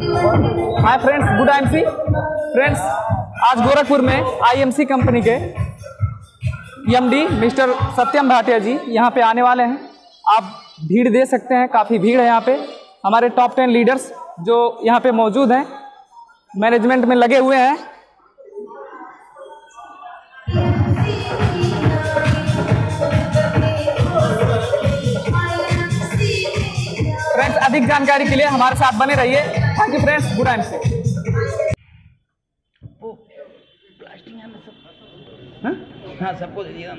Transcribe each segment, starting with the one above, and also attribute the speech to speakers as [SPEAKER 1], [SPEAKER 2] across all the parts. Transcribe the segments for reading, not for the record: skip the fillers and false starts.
[SPEAKER 1] Hi friends, good IMC friends. आज गोरखपुर में IMC company के एमडी मिस्टर सत्यम भाटिया जी यहाँ पे आने वाले हैं। आप भीड़ दे सकते हैं, काफ़ी भीड़ है यहाँ पे। हमारे टॉप 10 लीडर्स जो यहाँ पे मौजूद हैं, मैनेजमेंट में लगे हुए हैं। फ्रेंड्स, अधिक जानकारी के लिए हमारे साथ बने रहिए। Thank you friends, good IMC.
[SPEAKER 2] Plastic है सब, हाँ सबको दे दिया।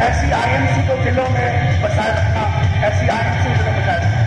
[SPEAKER 2] ऐसी आईएमसी को दिलों में बसाए रखना, ऐसी आईएमसी को दिलों में बसाए रखना।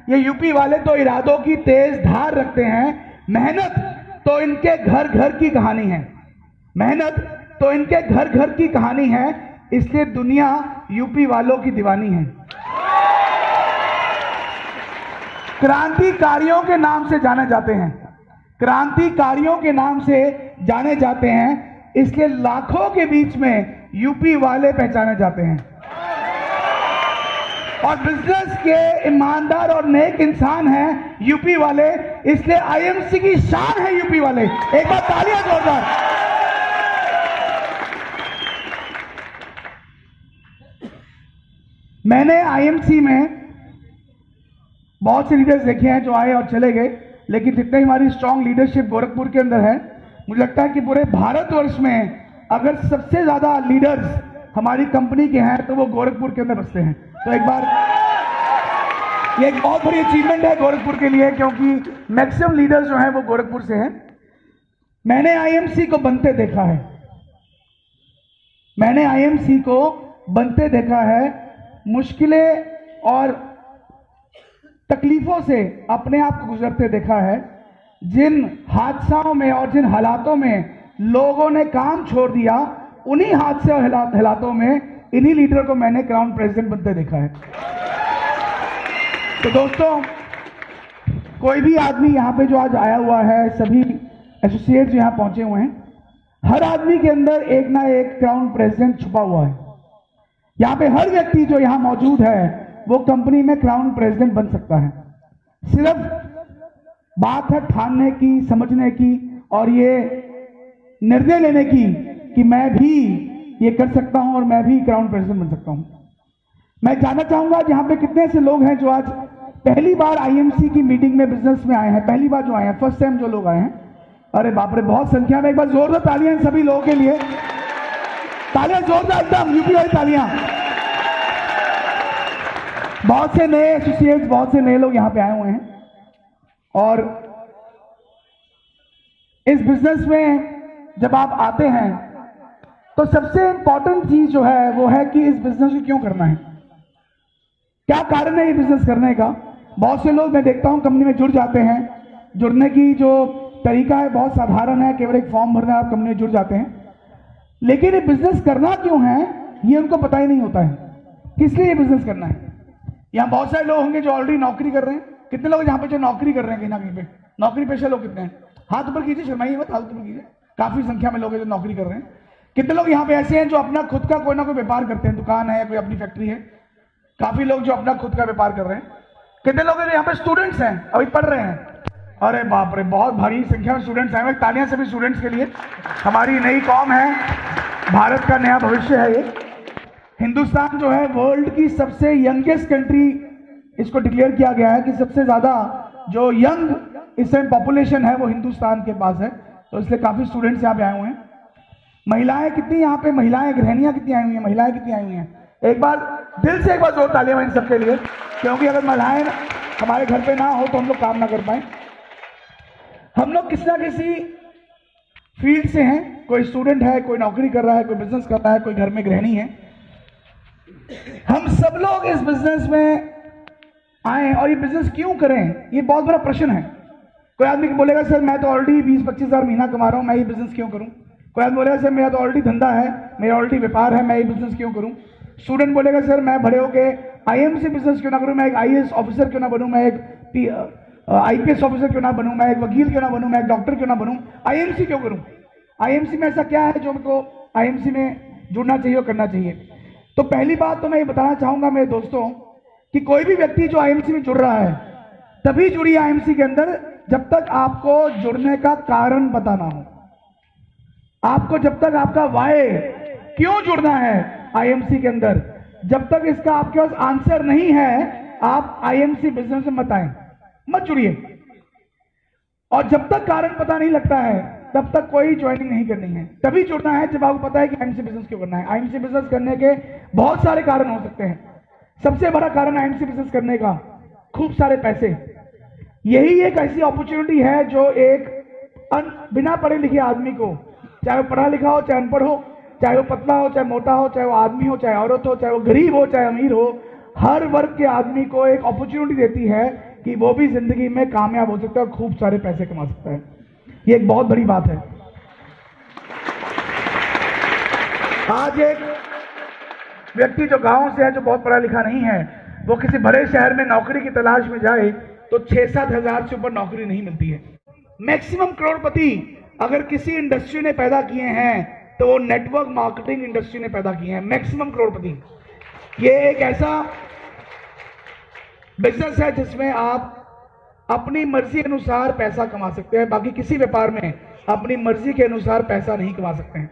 [SPEAKER 3] ये यूपी वाले तो इरादों की तेज धार रखते हैं, मेहनत तो इनके घर घर की कहानी है, मेहनत तो इनके घर घर की कहानी है, इसलिए दुनिया यूपी वालों की दीवानी है। क्रांतिकारियों के नाम से जाने जाते हैं, क्रांतिकारियों के नाम से जाने जाते हैं, इसलिए लाखों के बीच में यूपी वाले पहचाने जाते हैं। और बिजनेस के ईमानदार और नेक इंसान हैं यूपी वाले, इसलिए आईएमसी की शान है यूपी वाले। एक बार तालियां जोरदार। मैंने आईएमसी में बहुत से लीडर्स देखे हैं जो आए और चले गए, लेकिन जितने हमारी स्ट्रांग लीडरशिप गोरखपुर के अंदर है, मुझे लगता है कि पूरे भारतवर्ष में अगर सबसे ज्यादा लीडर्स हमारी कंपनी के हैं तो वो गोरखपुर के अंदर बसते हैं। तो एक बार ये एक बहुत बड़ी अचीवमेंट है गोरखपुर के लिए, क्योंकि मैक्सिमम लीडर्स जो हैं वो गोरखपुर से हैं। मैंने आईएमसी को बनते देखा है, मैंने आईएमसी को बनते देखा है, मुश्किलें और तकलीफों से अपने आप को गुजरते देखा है। जिन हादसाओं में और जिन हालातों में लोगों ने काम छोड़ दिया, उन्हीं हादसे और हालातों में इन्हीं लीडर को मैंने क्राउन प्रेसिडेंट बनते देखा है। तो दोस्तों, कोई भी आदमी यहाँ पे जो आज आया हुआ है, सभी एसोसिएट्स यहाँ पहुंचे हुए हैं, हर आदमी के अंदर एक ना एक क्राउन प्रेसिडेंट छुपा हुआ है। यहाँ पे हर व्यक्ति जो यहाँ मौजूद है वो कंपनी में क्राउन प्रेसिडेंट बन सकता है। सिर्फ बात है ठानने की, समझने की और ये निर्णय लेने की कि मैं भी ये कर सकता हूं और मैं भी क्राउन प्रेसिडेंट बन सकता हूं। मैं जानना चाहूंगा यहाँ पे कितने ऐसे लोग हैं जो आज पहली बार आईएमसी की मीटिंग में बिजनेस में आए हैं, पहली बार जो आए हैं, फर्स्ट टाइम जो लोग आए हैं। अरे बाप रे, बहुत संख्या में। एक बार जोरदार तालियां सभी लोगों के लिए, तालियां जोरदार एकदम, यूपी वाली तालियां। बहुत से नए एसोसिएट्स, बहुत से नए लोग यहाँ पे आए हुए हैं और इस बिजनेस में जब आप आते हैं तो सबसे इंपॉर्टेंट चीज जो है वो है कि इस बिजनेस को क्यों करना है, क्या कारण है ये बिजनेस करने का। बहुत से लोग मैं देखता हूं कंपनी में जुड़ जाते हैं, जुड़ने की जो तरीका है बहुत साधारण है, केवल एक फॉर्म भरना है, आप कंपनी में जुड़ जाते हैं। लेकिन ये बिजनेस करना क्यों है ये उनको पता ही नहीं होता है, किस लिए ये बिजनेस करना है। यहाँ बहुत सारे लोग होंगे जो ऑलरेडी नौकरी कर रहे हैं। कितने लोग यहाँ पे जो नौकरी कर रहे हैं कहीं ना कहीं पे, नौकरी पेशा लोग कितने हैं? हाथ ऊपर कीजिए, शर्माइए मत, हाथ ऊपर कीजिए। काफी संख्या में लोग हैं जो नौकरी कर रहे हैं। कितने लोग यहाँ पे ऐसे हैं जो अपना खुद का कोई ना कोई व्यापार करते हैं, दुकान है, कोई अपनी फैक्ट्री है। काफी लोग जो अपना खुद का व्यापार कर रहे हैं। कितने लोग यहाँ पे स्टूडेंट्स हैं, अभी पढ़ रहे हैं। अरे बाप रे, बहुत भारी संख्या में स्टूडेंट्स आए हुए। तालियां सभी स्टूडेंट्स के लिए। हमारी नई कौम है, भारत का नया भविष्य है ये। हिंदुस्तान जो है वर्ल्ड की सबसे यंगेस्ट कंट्री इसको डिक्लेयर किया गया है कि सबसे ज्यादा जो यंग इस टाइम पॉपुलेशन है वो हिंदुस्तान के पास है। तो इसलिए काफी स्टूडेंट्स यहाँ पे आए हुए हैं। महिलाएं कितनी यहाँ पे, महिलाएं गृहिणियां कितनी आई हुई हैं, महिलाएं कितनी आई हुई हैं? एक बार दिल से एक बार जोर तालियां इन सबके लिए, क्योंकि अगर महिलाएं हमारे घर पे ना हो तो हम लोग काम ना कर पाए। हम लोग किसी ना किसी फील्ड से हैं, कोई स्टूडेंट है, कोई नौकरी कर रहा है, कोई बिजनेस कर रहा है, कोई घर में गृहिणी है। हम सब लोग इस बिजनेस में आए और ये बिजनेस क्यों करें, ये बहुत बड़ा प्रश्न है। कोई आदमी बोलेगा सर मैं तो ऑलरेडी 20-25 हज़ार महीना कमा रहा हूं, मैं ये बिजनेस क्यों करूं। कोई आदमी बोलेगा सर मेरा तो ऑलरेडी धंधा है, मेरा ऑलरेडी व्यापार है, मैं ये बिजनेस क्यों करूं। स्टूडेंट बोलेगा सर मैं बड़े होके आईएमसी बिजनेस क्यों ना करूं, मैं एक आईएएस ऑफिसर क्यों ना बनूं, मैं एक आईपीएस ऑफिसर क्यों ना बनूं, मैं एक वकील क्यों ना बनूं, मैं एक डॉक्टर क्यों ना बनूं, आईएमसी क्यों करूं। आईएमसी में ऐसा क्या है जो हमको आईएमसी में जुड़ना चाहिए और करना चाहिए। तो पहली बात तो मैं ये बताना चाहूंगा मेरे दोस्तों कि कोई भी व्यक्ति जो आईएमसी में जुड़ रहा है तभी जुड़िए आईएमसी के अंदर जब तक आपको जुड़ने का कारण पता ना हो। आपको जब तक आपका वाय क्यों जुड़ना है आईएमसी के अंदर, जब तक इसका आपके पास आंसर नहीं है आप आईएमसी बिजनेस में मत आए, मत जुड़िए। और जब तक कारण पता नहीं लगता है तब तक कोई ज्वाइनिंग नहीं करनी है। तभी जुड़ना है जब आपको पता है कि आईएमसी बिजनेस क्यों करना है। आईएमसी बिजनेस करने के बहुत सारे कारण हो सकते हैं। सबसे बड़ा कारण आईएमसी बिजनेस करने का खूब सारे पैसे। यही एक ऐसी अपॉर्चुनिटी है जो एक बिना पढ़े लिखे आदमी को, चाहे वो पढ़ा लिखा हो चाहे अनपढ़ हो, चाहे वो पतला हो चाहे मोटा हो, चाहे वो आदमी हो चाहे औरत हो, चाहे वो गरीब हो चाहे अमीर हो, हर वर्ग के आदमी को एक अपॉर्चुनिटी देती है कि वो भी जिंदगी में कामयाब हो सकता है और खूब सारे पैसे कमा सकता है। ये एक बहुत बड़ी बात है। आज एक व्यक्ति जो गांव से है, जो बहुत पढ़ा लिखा नहीं है, वो किसी बड़े शहर में नौकरी की तलाश में जाए तो 6-7 हजार से ऊपर नौकरी नहीं मिलती है। मैक्सिमम करोड़पति अगर किसी इंडस्ट्री ने पैदा किए हैं तो वो नेटवर्क मार्केटिंग इंडस्ट्री ने पैदा किए हैं। मैक्सिमम करोड़पति। ये एक ऐसा बिजनेस है जिसमें आप अपनी मर्जी के अनुसार पैसा कमा सकते हैं। बाकी किसी व्यापार में अपनी मर्जी के अनुसार पैसा नहीं कमा सकते हैं।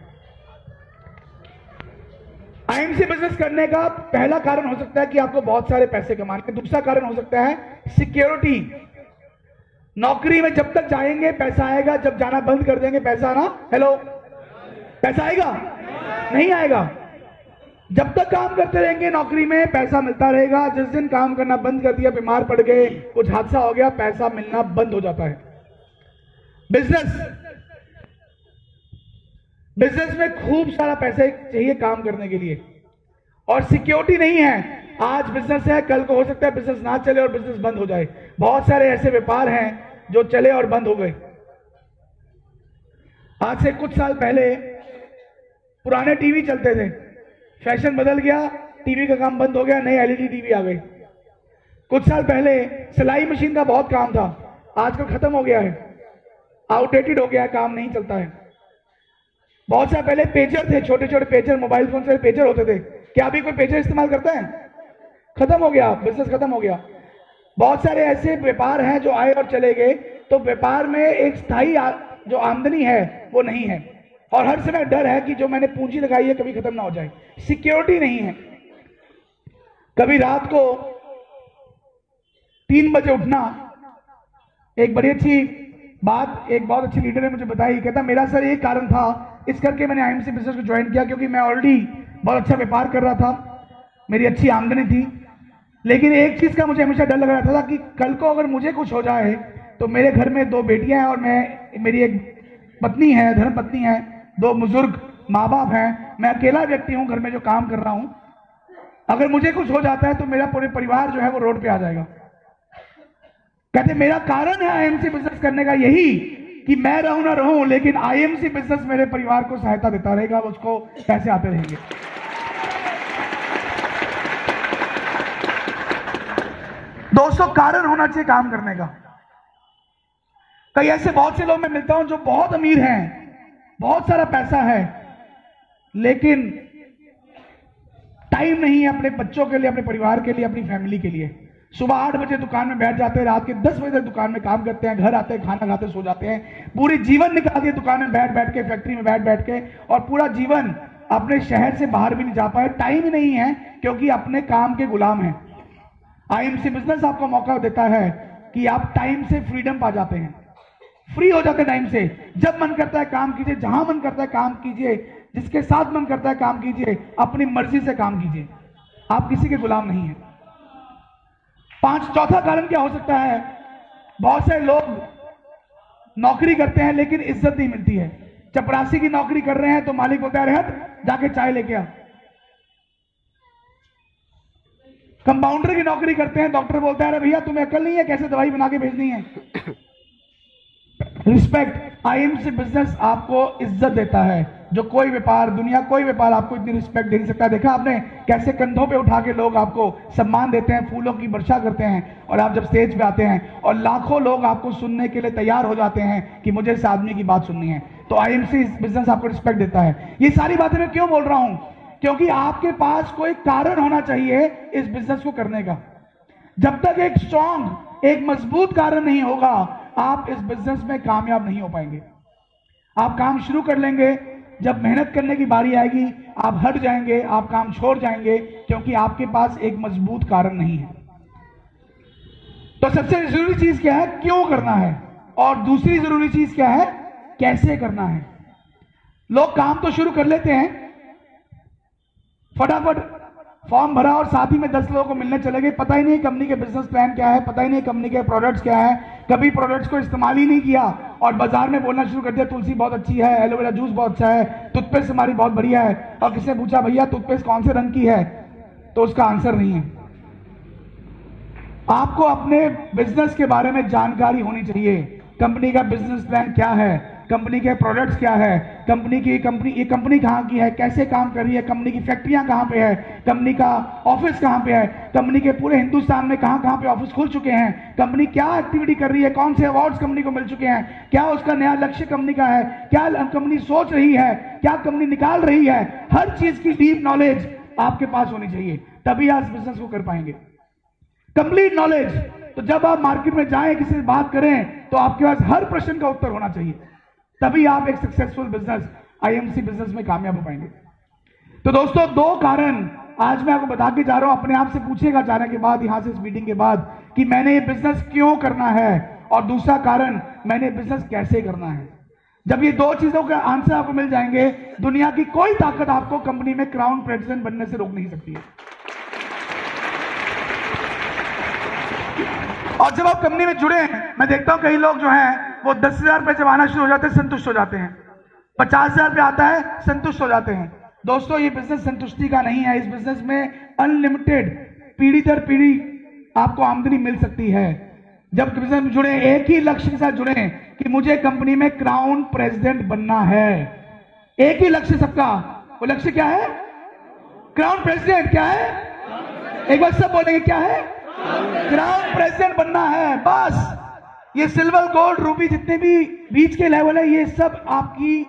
[SPEAKER 3] आईएमसी बिजनेस करने का पहला कारण हो सकता है कि आपको बहुत सारे पैसे कमाने का। दूसरा कारण हो सकता है सिक्योरिटी। नौकरी में जब तक जाएंगे पैसा आएगा, जब जाना बंद कर देंगे पैसा आना, हेलो, पैसा आएगा? नहीं आएगा। जब तक काम करते रहेंगे नौकरी में पैसा मिलता रहेगा। जिस दिन काम करना बंद कर दिया, बीमार पड़ गए, कुछ हादसा हो गया, पैसा मिलना बंद हो जाता है। बिजनेस में खूब सारा पैसे चाहिए काम करने के लिए और सिक्योरिटी नहीं है। आज बिजनेस है, कल को हो सकता है बिजनेस ना चले और बिजनेस बंद हो जाए। बहुत सारे ऐसे व्यापार हैं जो चले और बंद हो गए। आज से कुछ साल पहले पुराने टीवी चलते थे, फैशन बदल गया, टीवी का काम बंद हो गया, नए एलईडी टीवी आ गए। कुछ साल पहले सिलाई मशीन का बहुत काम था, आजकल खत्म हो गया है, आउटडेटेड हो गया है, काम नहीं चलता है। बहुत साल पहले पेजर थे, छोटे छोटे पेजर, मोबाइल फोन से पेजर होते थे। क्या अभी कोई पेजर इस्तेमाल करता है? खत्म हो गया, बिजनेस खत्म हो गया। बहुत सारे ऐसे व्यापार हैं जो आए और चले गए। तो व्यापार में एक स्थायी जो आमदनी है वो नहीं है और हर समय डर है कि जो मैंने पूंजी लगाई है कभी खत्म ना हो जाए। सिक्योरिटी नहीं है। कभी रात को 3 बजे उठना, एक बड़ी अच्छी बात एक बहुत अच्छी लीडर ने मुझे बताई। कहता मेरा सर एक कारण था, इस करके मैंने आईएमसी बिजनेस को ज्वाइन किया क्योंकि मैं ऑलरेडी बहुत अच्छा व्यापार कर रहा था, मेरी अच्छी आमदनी थी, लेकिन एक चीज का मुझे हमेशा डर लग रहा था कि कल को अगर मुझे कुछ हो जाए तो मेरे घर में 2 बेटियां हैं और मेरी एक पत्नी है, धर्मपत्नी है, 2 बुजुर्ग माँ बाप हैं, मैं अकेला व्यक्ति हूं घर में जो काम कर रहा हूं। अगर मुझे कुछ हो जाता है तो मेरा पूरे परिवार जो है वो रोड पे आ जाएगा। कहते मेरा कारण है आईएमसी बिजनेस करने का यही कि मैं रहूं ना रहूं, लेकिन आईएमसी बिजनेस मेरे परिवार को सहायता देता रहेगा, उसको पैसे आते रहेंगे। दोस्तों, कारण होना चाहिए काम करने का। कई ऐसे बहुत से लोग मैं मिलता हूं जो बहुत अमीर हैं, बहुत सारा पैसा है, लेकिन टाइम नहीं है अपने बच्चों के लिए, अपने परिवार के लिए, अपनी फैमिली के लिए। सुबह 8 बजे दुकान में बैठ जाते हैं, रात के 10 बजे तक दुकान में काम करते हैं, घर आते हैं, खाना खाते, सो जाते हैं, पूरी जीवन निकाल दिए दुकान में बैठ बैठ के, फैक्ट्री में बैठ बैठ के, और पूरा जीवन अपने शहर से बाहर भी नहीं जा पाए। टाइम ही नहीं है क्योंकि अपने काम के गुलाम हैं। आईएमसी बिजनेस आपको मौका देता है कि आप टाइम से फ्रीडम पा जाते हैं, फ्री हो जाते हैं टाइम से। जब मन करता है काम कीजिए, जहां मन करता है काम कीजिए, जिसके साथ मन करता है काम कीजिए, अपनी मर्जी से काम कीजिए, आप किसी के गुलाम नहीं है। चौथा कारण क्या हो सकता है? बहुत से लोग नौकरी करते हैं लेकिन इज्जत नहीं मिलती है। चपरासी की नौकरी कर रहे हैं तो मालिक बोलता है हट जाके चाय लेके आ। कंपाउंडर की नौकरी करते हैं, डॉक्टर बोलता है अरे भैया तुम्हें अकल नहीं है, कैसे दवाई बना के भेजनी है। रिस्पेक्ट। आईएमसी बिजनेस आपको इज्जत देता है जो कोई व्यापार, दुनिया कोई व्यापार आपको इतनी रिस्पेक्ट दे नहीं सकता। देखा आपने कैसे कंधों पे उठा के लोग आपको सम्मान देते हैं, फूलों की वर्षा करते हैं, और आप जब स्टेज पे आते हैं और लाखों लोग आपको सुनने के लिए तैयार हो जाते हैं कि मुझे इस आदमी की बात सुननी है। तो आईएमसी बिजनेस आपको रिस्पेक्ट देता है। ये सारी बातें मैं क्यों बोल रहा हूं? क्योंकि आपके पास कोई कारण होना चाहिए इस बिजनेस को करने का। जब तक एक स्ट्रॉन्ग, एक मजबूत कारण नहीं होगा, आप इस बिजनेस में कामयाब नहीं हो पाएंगे। आप काम शुरू कर लेंगे, जब मेहनत करने की बारी आएगी आप हट जाएंगे, आप काम छोड़ जाएंगे, क्योंकि आपके पास एक मजबूत कारण नहीं है। तो सबसे जरूरी चीज क्या है? क्यों करना है। और दूसरी जरूरी चीज क्या है? कैसे करना है। लोग काम तो शुरू कर लेते हैं, फटाफट फॉर्म भरा और साथ ही में 10 लोगों को मिलने चले गए, पता ही नहीं कंपनी के बिजनेस प्लान क्या है, पता ही नहीं कंपनी के प्रोडक्ट्स क्या है, कभी प्रोडक्ट्स को इस्तेमाल ही नहीं किया और बाजार में बोलना शुरू कर दिया तुलसी बहुत अच्छी है, एलोवेरा जूस बहुत अच्छा है, टूथपेस्ट हमारी बहुत बढ़िया है। और किसी ने पूछा भैया टूथपेस्ट कौन से रंग की है, तो उसका आंसर नहीं है। आपको अपने बिजनेस के बारे में जानकारी होनी चाहिए। कंपनी का बिजनेस प्लान क्या है, कंपनी के प्रोडक्ट्स क्या है, ये कंपनी कहां की है, कैसे काम कर रही है, कंपनी की फैक्ट्रियां कहां पे है, कंपनी का ऑफिस कहां पे है, कंपनी के पूरे हिंदुस्तान में कहां पे ऑफिस खुल चुके हैं, कंपनी क्या एक्टिविटी कर रही है, कौन से अवार्ड्स कंपनी को मिल चुके हैं, क्या उसका नया लक्ष्य कंपनी का है, क्या कंपनी सोच रही है, क्या कंपनी निकाल रही है। हर चीज की डीप नॉलेज आपके पास होनी चाहिए, तभी आप बिजनेस को कर पाएंगे। Complete knowledge. तो जब आप मार्केट में जाएं, किसी से बात करें, तो आपके पास हर प्रश्न का उत्तर होना चाहिए, तभी आप एक सक्सेसफुल बिजनेस, आईएमसी बिजनेस में कामयाब हो पाएंगे। तो दोस्तों 2 कारण आज मैं आपको बता के जा रहा हूं। अपने आप से पूछेगा जाने के बाद, यहां से इस मीटिंग के बाद, कि मैंने ये बिजनेस क्यों करना है, और दूसरा कारण मैंने बिजनेस कैसे करना है। जब ये 2 चीजों का आंसर आपको मिल जाएंगे, दुनिया की कोई ताकत आपको कंपनी में क्राउन प्रेसिडेंट बनने से रोक नहीं सकती है। और जब आप कंपनी में जुड़े हैं, मैं देखता हूं कई लोग जो हैं वो 10,000 रुपए जब आना शुरू हो जाते हैं संतुष्ट हो जाते हैं, 50,000 रुपए आता है संतुष्ट हो जाते हैं। दोस्तों ये बिजनेस संतुष्टि का नहीं है। इस बिजनेस में अनलिमिटेड, पीढ़ी दर पीढ़ी आपको आमदनी मिल सकती है। जब बिजनेस में जुड़े, एक ही लक्ष्य के साथ जुड़े कि मुझे कंपनी में क्राउन प्रेसिडेंट बनना है। एक ही लक्ष्य सबका, वो लक्ष्य क्या है? Crown president. क्या है? एक बार सब बोलेंगे क्या है? क्राउन प्रेसिडेंट बनना है। बस ये सिल्वर, गोल्ड, रूबी जितने भी बीच के लेवल है, ये सब आपकी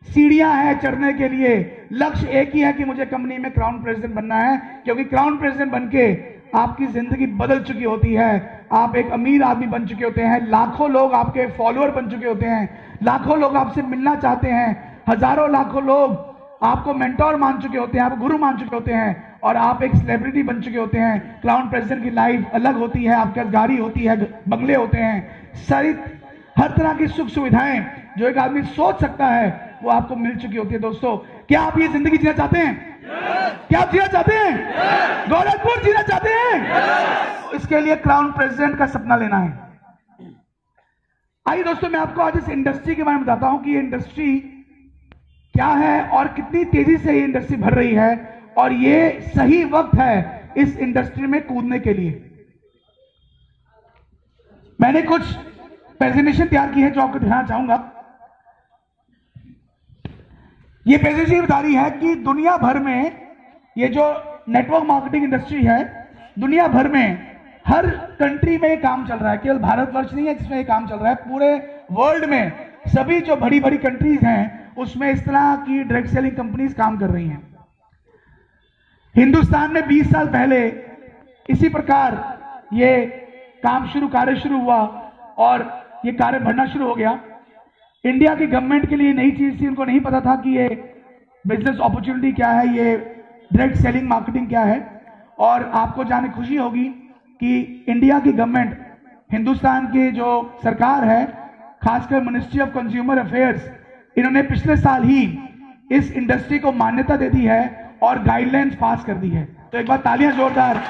[SPEAKER 3] सीढ़ियां हैं चढ़ने के लिए। लक्ष्य एक ही है कि मुझे कंपनी में क्राउन प्रेसिडेंट बनना है, क्योंकि क्राउन प्रेसिडेंट बनके आपकी जिंदगी बदल चुकी होती है। आप एक अमीर आदमी बन चुके होते हैं, लाखों लोग आपके फॉलोअर बन चुके होते हैं, लाखों लोग आपसे मिलना चाहते हैं, हजारों लाखों लोग आपको मेंटोर मान चुके होते हैं, आप गुरु मान चुके होते हैं, और आप एक सेलिब्रिटी बन चुके होते हैं। क्राउन प्रेसिडेंट की लाइफ अलग होती है, आपके पास गाड़ी होती है, बंगले होते हैं, सारी हर तरह की सुख सुविधाएं जो एक आदमी सोच सकता है वो आपको मिल चुकी होती है। दोस्तों क्या आप ये जिंदगी जीना चाहते हैं? क्या आप जीना चाहते हैं? गोरखपुर जीना चाहते हैं? इसके लिए क्राउन प्रेसिडेंट का सपना लेना है। आइए दोस्तों मैं आपको आज इस इंडस्ट्री के बारे में बताता हूं कि ये इंडस्ट्री क्या है और कितनी तेजी से ये इंडस्ट्री बढ़ रही है, और ये सही वक्त है इस इंडस्ट्री में कूदने के लिए। मैंने कुछ प्रेजेंटेशन तैयार की है जो आपको दिखाना चाहूंगा। ये प्रेजेंटेशन बता रही है कि दुनिया भर में ये जो नेटवर्क मार्केटिंग इंडस्ट्री है, दुनिया भर में हर कंट्री में काम चल रहा है। केवल भारतवर्ष नहीं है जिसमें ये काम चल रहा है, पूरे वर्ल्ड में सभी जो बड़ी बड़ी कंट्रीज हैं उसमें इस तरह की डायरेक्ट सेलिंग कंपनीज काम कर रही हैं। हिंदुस्तान में 20 साल पहले इसी प्रकार ये कार्य शुरू हुआ और ये कार्य बढ़ना शुरू हो गया। इंडिया की गवर्नमेंट के लिए नई चीज थी, उनको नहीं पता था कि ये बिजनेस अपॉर्चुनिटी क्या है, ये डायरेक्ट सेलिंग मार्केटिंग क्या है। और आपको जाने खुशी होगी कि इंडिया की गवर्नमेंट, हिंदुस्तान की जो सरकार है, खासकर मिनिस्ट्री ऑफ कंज्यूमर अफेयर्स, इन्होंने पिछले साल ही इस इंडस्ट्री को मान्यता दे दी है और गाइडलाइंस पास कर दी है। तो एक बार तालियां जोरदार।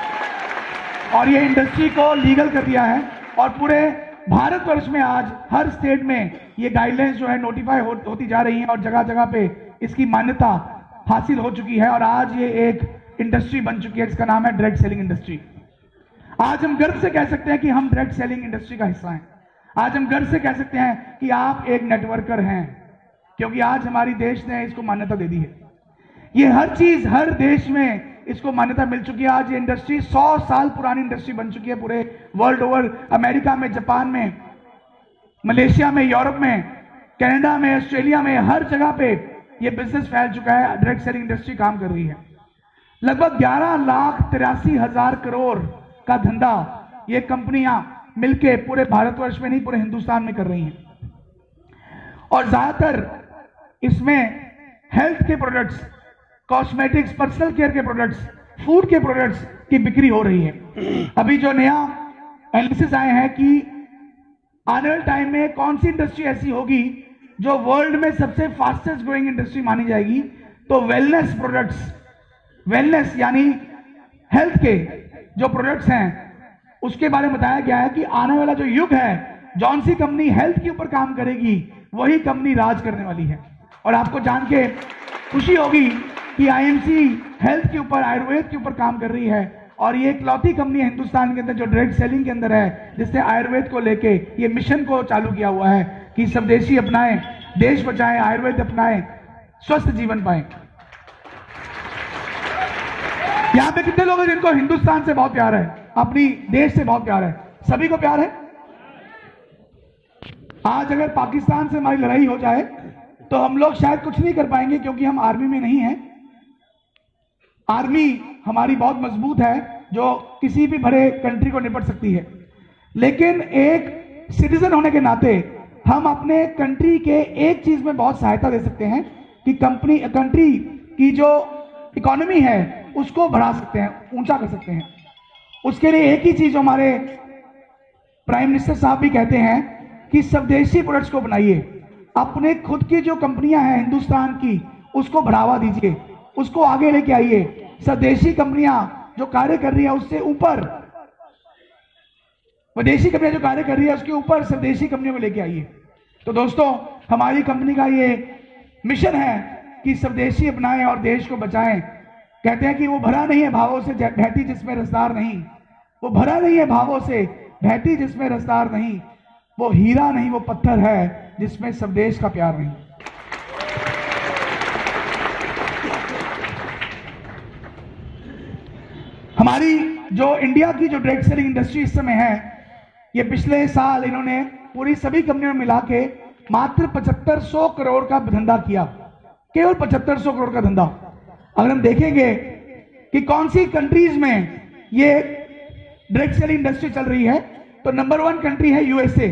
[SPEAKER 3] और ये इंडस्ट्री को लीगल कर दिया है और पूरे भारतवर्ष में आज हर स्टेट में ये गाइडलाइंस जो है नोटिफाई होती जा रही हैं और जगह जगह पे इसकी मान्यता हासिल हो चुकी है और आज ये एक इंडस्ट्री बन चुकी है जिसका नाम है डायरेक्ट सेलिंग इंडस्ट्री। आज हम गर्व से कह सकते हैं कि हम डायरेक्ट सेलिंग इंडस्ट्री का हिस्सा हैं। आज हम गर्व से कह सकते हैं कि आप एक नेटवर्कर हैं, क्योंकि आज हमारी देश ने इसको मान्यता दे दी है। ये हर चीज, हर देश में इसको मान्यता मिल चुकी है। आज ये इंडस्ट्री 100 साल पुरानी इंडस्ट्री बन चुकी है पूरे वर्ल्ड ओवर। अमेरिका में, जापान में, मलेशिया में, यूरोप में, कनाडा में, ऑस्ट्रेलिया में, हर जगह पे ये बिजनेस फैल चुका है। डायरेक्ट सेलिंग इंडस्ट्री काम कर रही है। लगभग 11,83,000 करोड़ का धंधा ये कंपनियां मिलके पूरे भारतवर्ष में नहीं, पूरे हिंदुस्तान में कर रही हैं। और ज्यादातर इसमें हेल्थ के प्रोडक्ट्स, कॉस्मेटिक्स, पर्सनल केयर के प्रोडक्ट्स, फूड के प्रोडक्ट्स की बिक्री हो रही है। अभी जो नया एनालिसिस आए हैं कि आने वाले टाइम में कौन सी इंडस्ट्री ऐसी होगी जो वर्ल्ड में सबसे फास्टेस्ट ग्रोइंग इंडस्ट्री मानी जाएगी, तो वेलनेस प्रोडक्ट्स, वेलनेस यानी हेल्थ के जो प्रोडक्ट्स हैं उसके बारे में बताया गया है कि आने वाला जो युग है, जौन सी कंपनी हेल्थ के ऊपर काम करेगी वही कंपनी राज करने वाली है। और आपको जान के खुशी होगी कि आईएमसी हेल्थ के ऊपर, आयुर्वेद के ऊपर काम कर रही है और ये इकलौती कंपनी है हिंदुस्तान के अंदर जो डायरेक्ट सेलिंग के अंदर है, जिसने आयुर्वेद को लेके ये मिशन को चालू किया हुआ है कि स्वदेशी अपनाएं, देश बचाएं, आयुर्वेद अपनाएं, स्वस्थ जीवन पाएं। यहां पे कितने लोग हैं जिनको हिंदुस्तान से बहुत प्यार है, अपनी देश से बहुत प्यार है? सभी को प्यार है। आज अगर पाकिस्तान से हमारी लड़ाई हो जाए तो हम लोग शायद कुछ नहीं कर पाएंगे, क्योंकि हम आर्मी में नहीं हैं। आर्मी हमारी बहुत मजबूत है जो किसी भी बड़े कंट्री को निपट सकती है। लेकिन एक सिटीजन होने के नाते हम अपने कंट्री के एक चीज में बहुत सहायता दे सकते हैं कि कंट्री की जो इकोनॉमी है उसको बढ़ा सकते हैं, ऊंचा कर सकते हैं। उसके लिए एक ही चीज हमारे प्राइम मिनिस्टर साहब भी कहते हैं कि स्वदेशी प्रोडक्ट्स को बनाइए। अपने खुद की जो कंपनियां हैं हिंदुस्तान की, उसको बढ़ावा दीजिए, उसको आगे लेके आइए। स्वदेशी कंपनियां जो कार्य कर रही है उससे ऊपर, विदेशी कंपनियां जो कार्य कर रही है उसके ऊपर स्वदेशी कंपनियों को लेके आइए। तो दोस्तों, हमारी कंपनी का ये मिशन है कि स्वदेशी अपनाएं और देश को बचाएं। कहते हैं कि वो भरा नहीं है भावों से बहती जिसमें रसदार नहीं, वो भरा नहीं है भावों से बहती जिसमें रसदार नहीं, वो हीरा नहीं, वो पत्थर है जिसमें स्वदेश का प्यार नहीं। हमारी जो इंडिया की जो डायरेक्ट सेलिंग इंडस्ट्री इस समय है, ये पिछले साल इन्होंने पूरी सभी कंपनियों में मिला के मात्र 7500 करोड़ का धंधा किया। केवल 7500 करोड़ का धंधा। अगर हम देखेंगे कि कौन सी कंट्रीज में ये डायरेक्ट सेलिंग इंडस्ट्री चल रही है, तो नंबर 1 कंट्री है यूएसए।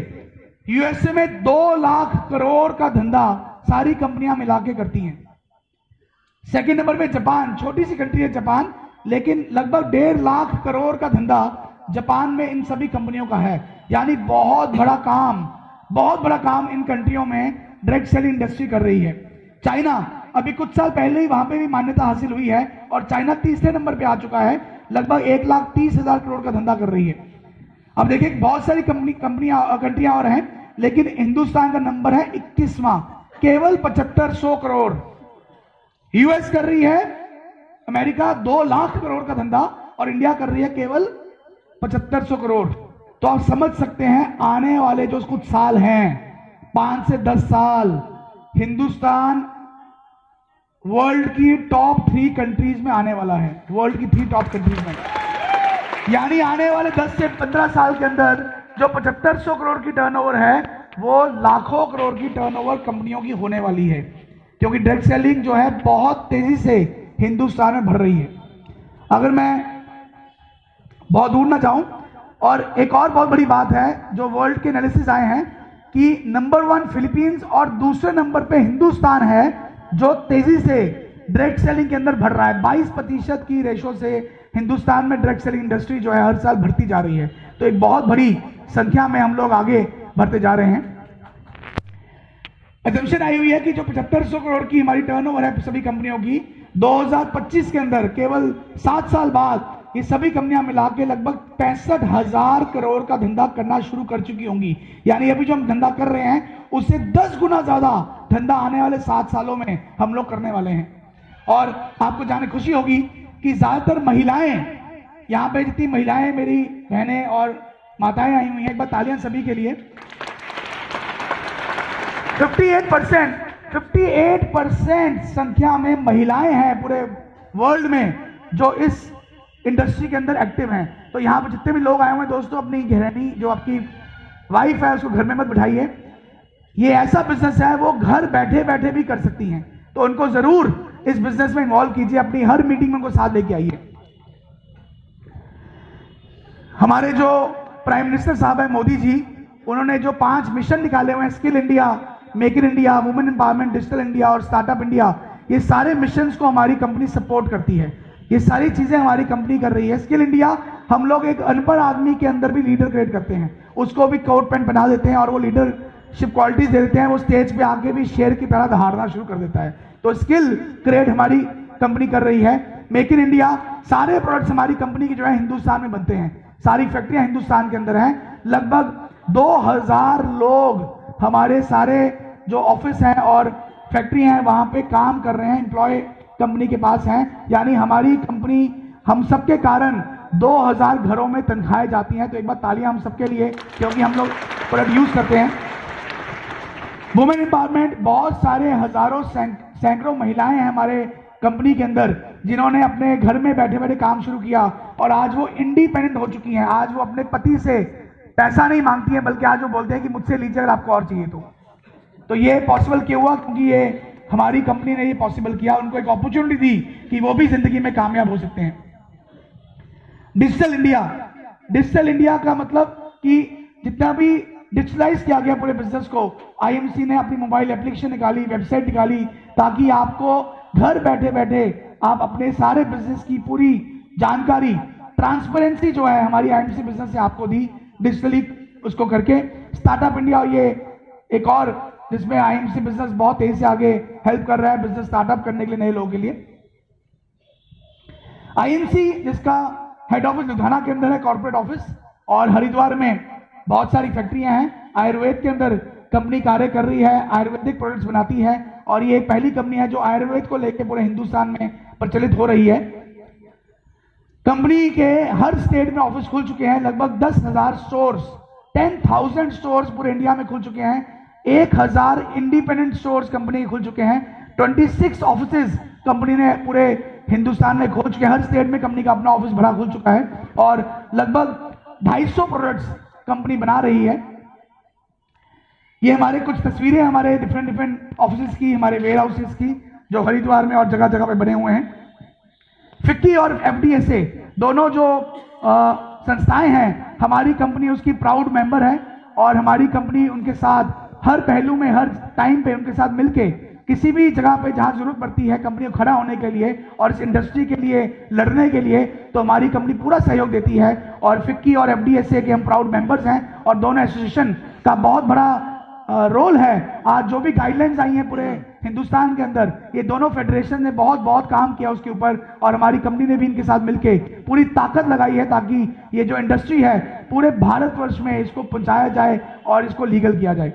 [SPEAKER 3] यूएसए में 2 लाख करोड़ का धंधा सारी कंपनियां मिला के करती हैं। सेकंड नंबर पे जापान, छोटी सी कंट्री है जापान, लेकिन लगभग 1.5 लाख करोड़ का धंधा जापान में इन सभी कंपनियों का है। यानी बहुत बड़ा काम इन कंट्रियों में डायरेक्ट सेलिंग इंडस्ट्री कर रही है। चाइना, अभी कुछ साल पहले ही वहां पे भी मान्यता हासिल हुई है और चाइना तीसरे नंबर पे आ चुका है, लगभग 1,30,000 करोड़ का धंधा कर रही है। अब देखिए, बहुत सारी कंट्रियां और हैं, लेकिन हिंदुस्तान का नंबर है 21वां, केवल 7500 करोड़। यूएस कर रही है, अमेरिका 2 लाख करोड़ का धंधा और इंडिया कर रही है केवल 7500 करोड़। तो आप समझ सकते हैं आने वाले जो कुछ साल हैं, 5 से 10 साल, हिंदुस्तान वर्ल्ड की टॉप 3 कंट्रीज में आने वाला है। वर्ल्ड की 3 टॉप कंट्रीज में, यानी आने वाले 10 से 15 साल के अंदर जो 7500 करोड़ की टर्नओवर है वो लाखों करोड़ की टर्नओवर कंपनियों की होने वाली है, क्योंकि डायरेक्ट सेलिंग जो है बहुत तेजी से हिंदुस्तान में बढ़ रही है। अगर मैं बहुत दूर ना जाऊं और एक और बहुत बड़ी बात है जो वर्ल्ड के एनालिसिस आए हैं कि नंबर 1 फिलीपींस और दूसरे नंबर पे हिंदुस्तान है जो तेजी से डायरेक्ट सेलिंग के अंदर बढ़ रहा है। 22% की रेशो से हिंदुस्तान में डायरेक्ट सेलिंग इंडस्ट्री जो है हर साल बढ़ती जा रही है। तो एक बहुत बड़ी संख्या में हम लोग आगे बढ़ते जा रहे हैं। एजम्पशन आई हुई है कि जो 7500 करोड़ की हमारी टर्नओवर है सभी कंपनियों की, 2025 के अंदर केवल 7 साल बाद ये सभी कंपनियां मिला के लगभग 65,000 करोड़ का धंधा करना शुरू कर चुकी होंगी। यानी अभी जो हम धंधा कर रहे हैं उससे 10 गुना ज्यादा धंधा आने वाले 7 सालों में हम लोग करने वाले हैं। और आपको जाने खुशी होगी कि ज्यादातर महिलाएं, यहां पे जितनी महिलाएं मेरी बहनें और माताएं आई हुई हैं, एक बार तालियां सभी के लिए। 58% संख्या में महिलाएं हैं पूरे वर्ल्ड में जो इस इंडस्ट्री के अंदर एक्टिव हैं। तो यहाँ पर जितने भी लोग आए हुए हैं दोस्तों, अपनी गृहिणी जो आपकी वाइफ है उसको घर में मत बिठाइए। ये ऐसा बिजनेस है वो घर बैठे बैठे भी कर सकती हैं, तो उनको जरूर इस बिजनेस में इन्वॉल्व कीजिए, अपनी हर मीटिंग में उनको साथ लेके आइए। हमारे जो प्राइम मिनिस्टर साहब है मोदी जी, उन्होंने जो 5 मिशन निकाले हुए हैं, skill India, make in India, women empowerment, digital India और स्टार्टअप इंडिया, ये सारे मिशन को हमारी कंपनी सपोर्ट करती है। ये सारी चीजें हमारी कंपनी कर रही है। स्किल इंडिया हम लोग एक अनपढ़ आदमी के अंदर भी लीडर क्रिएट करते हैं, उसको भी कोट पैंट बना देते हैं और वो लीडरशिप क्वालिटीज दे देते हैं, वो स्टेज पे आके भी शेर की तरह दहाड़ना शुरू कर देता है। तो स्किल क्रिएट हमारी कंपनी कर रही है। मेक इन इंडिया, सारे प्रोडक्ट्स हमारी कंपनी की जो है हिंदुस्तान में बनते हैं, सारी फैक्ट्रियां हिंदुस्तान के अंदर हैं। लगभग 2000 लोग हमारे सारे जो ऑफिस हैं और फैक्ट्री हैं वहां पे काम कर रहे हैं, एम्प्लॉय कंपनी के पास हैं। यानी हमारी कंपनी हम सबके कारण 2000 घरों में तनख्वाहें जाती हैं। तो एक बार तालियां हम सबके लिए, क्योंकि हम लोग प्रोडक्ट यूज करते हैं। वुमेन एम्पावरमेंट, बहुत सारे हजारों सैकड़ों महिलाएं हैं हमारे कंपनी के अंदर जिन्होंने अपने घर में बैठे बैठे काम शुरू किया और आज वो इंडिपेंडेंट हो चुकी हैं। आज वो अपने पति से पैसा नहीं मांगती हैं, बल्कि आज वो बोलते हैं कि मुझसे लीजिए अगर आपको और चाहिए तो ये पॉसिबल क्यों हुआ? क्योंकि ये हमारी कंपनी ने ये पॉसिबल किया, उनको एक अपॉर्चुनिटी दी कि वो भी जिंदगी में कामयाब हो सकते हैं। डिजिटल इंडिया, डिजिटल इंडिया का मतलब कि जितना भी डिजिटलाइज किया गया पूरे बिजनेस को, आईएमसी ने अपनी मोबाइल एप्लीकेशन निकाली, वेबसाइट निकाली, ताकि आपको घर बैठे बैठे आप अपने सारे बिजनेस की पूरी जानकारी, ट्रांसपेरेंसी जो है हमारी आईएमसी बिजनेस से आपको दी डिजिटली उसको करके। स्टार्टअप इंडिया, ये एक और जिसमें आईएमसी बिजनेस बहुत तेजी से आगे हेल्प कर रहा है बिजनेस स्टार्टअप करने के लिए नए लोगों के लिए। आईएमसी जिसका हेड ऑफिस लुधियाना के अंदर है, कॉर्पोरेट ऑफिस, और हरिद्वार में बहुत सारी फैक्ट्रियां हैं। आयुर्वेद के अंदर कंपनी कार्य कर रही है, आयुर्वेदिक प्रोडक्ट्स बनाती है और ये पहली कंपनी है जो आयुर्वेद को लेकर पूरे हिंदुस्तान में प्रचलित हो रही है। कंपनी के हर स्टेट में ऑफिस खुल चुके हैं। लगभग 10,000 स्टोर्स, 10,000 स्टोर्स पूरे इंडिया में खुल चुके हैं। 1,000 इंडिपेंडेंट स्टोर्स कंपनी के खुल चुके हैं। 26 ऑफिसेज कंपनी ने पूरे हिंदुस्तान में खोल चुके हैं। हर स्टेट में कंपनी का अपना ऑफिस बड़ा खुल चुका है और लगभग 250 प्रोडक्ट्स कंपनी बना रही है। ये हमारे कुछ तस्वीरें हमारे डिफरेंट ऑफिसेज की, हमारे वेयर हाउसेज की, जो हरिद्वार में और जगह जगह पे बने हुए हैं। फिक्की और एफडीएसए दोनों जो संस्थाएं हैं, हमारी कंपनी उसकी प्राउड मेंबर है और हमारी कंपनी उनके साथ हर पहलू में, हर टाइम पे उनके साथ मिलके किसी भी जगह पे जहां जरूरत पड़ती है कंपनी को खड़ा होने के लिए और इस इंडस्ट्री के लिए लड़ने के लिए, तो हमारी कंपनी पूरा सहयोग देती है। और फिक्की और एफडीएसए के हम प्राउड मेंबर्स हैं और दोनों एसोसिएशन का बहुत बड़ा रोल है। आज जो भी गाइडलाइंस आई हैं पूरे हिंदुस्तान के अंदर, ये दोनों फेडरेशन ने बहुत काम किया उसके ऊपर और हमारी कंपनी ने भी इनके साथ मिलके पूरी ताकत लगाई है ताकि ये जो इंडस्ट्री है पूरे भारतवर्ष में इसको पहुंचाया जाए और इसको लीगल किया जाए।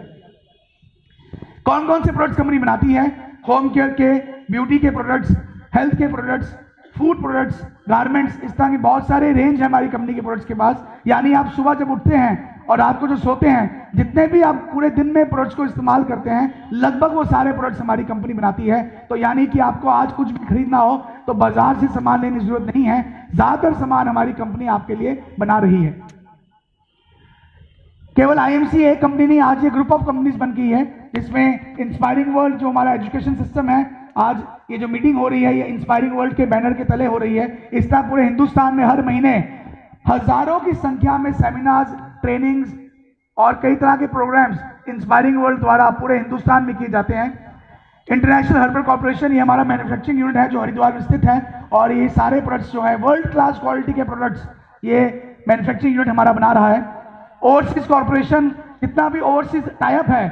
[SPEAKER 3] कौन कौन से प्रोडक्ट्स कंपनी बनाती है? होम केयर के, ब्यूटी के प्रोडक्ट्स, हेल्थ के प्रोडक्ट्स, फूड प्रोडक्ट्स, गारमेंट्स, इस तरह की बहुत सारे रेंज है हमारी कंपनी के प्रोडक्ट्स के पास। यानी आप सुबह जब उठते हैं और आपको जो सोते हैं, जितने भी आप पूरे दिन में प्रोडक्ट्स को इस्तेमाल करते हैं, लगभग वो सारे प्रोडक्ट्स हमारी कंपनी बनाती है। तो यानी कि आपको आज कुछ भी खरीदना हो तो बाजार से सामान लेने की जरूरत नहीं है, ज्यादातर सामान हमारी कंपनी आपके लिए बना रही है। केवल आईएमसी एक कंपनी नहीं, आज ये ग्रुप ऑफ कंपनीज बन गई है जिसमें इंस्पायरिंग वर्ल्ड जो हमारा एजुकेशन सिस्टम है, आज ये जो मीटिंग हो रही है ये इंस्पायरिंग वर्ल्ड के बैनर के तले हो रही है। इस तरह पूरे हिंदुस्तान में हर महीने हजारों की संख्या में सेमिनार्स, ट्रेनिंग्स और कई तरह के प्रोग्राम्स इंस्पायरिंग वर्ल्ड द्वारा पूरे हिंदुस्तान में किए जाते हैं। इंटरनेशनल हर्बल कॉर्पोरेशन ये हमारा मैन्युफैक्चरिंग यूनिट है जो हरिद्वार में स्थित है, और ये सारे प्रोडक्ट्स जो है वर्ल्ड क्लास क्वालिटी के प्रोडक्ट्स ये मैन्युफैक्चरिंग यूनिट हमारा बना रहा है। ओवरसीज कॉर्पोरेशन जितना भी ओवरसीज टाइप है,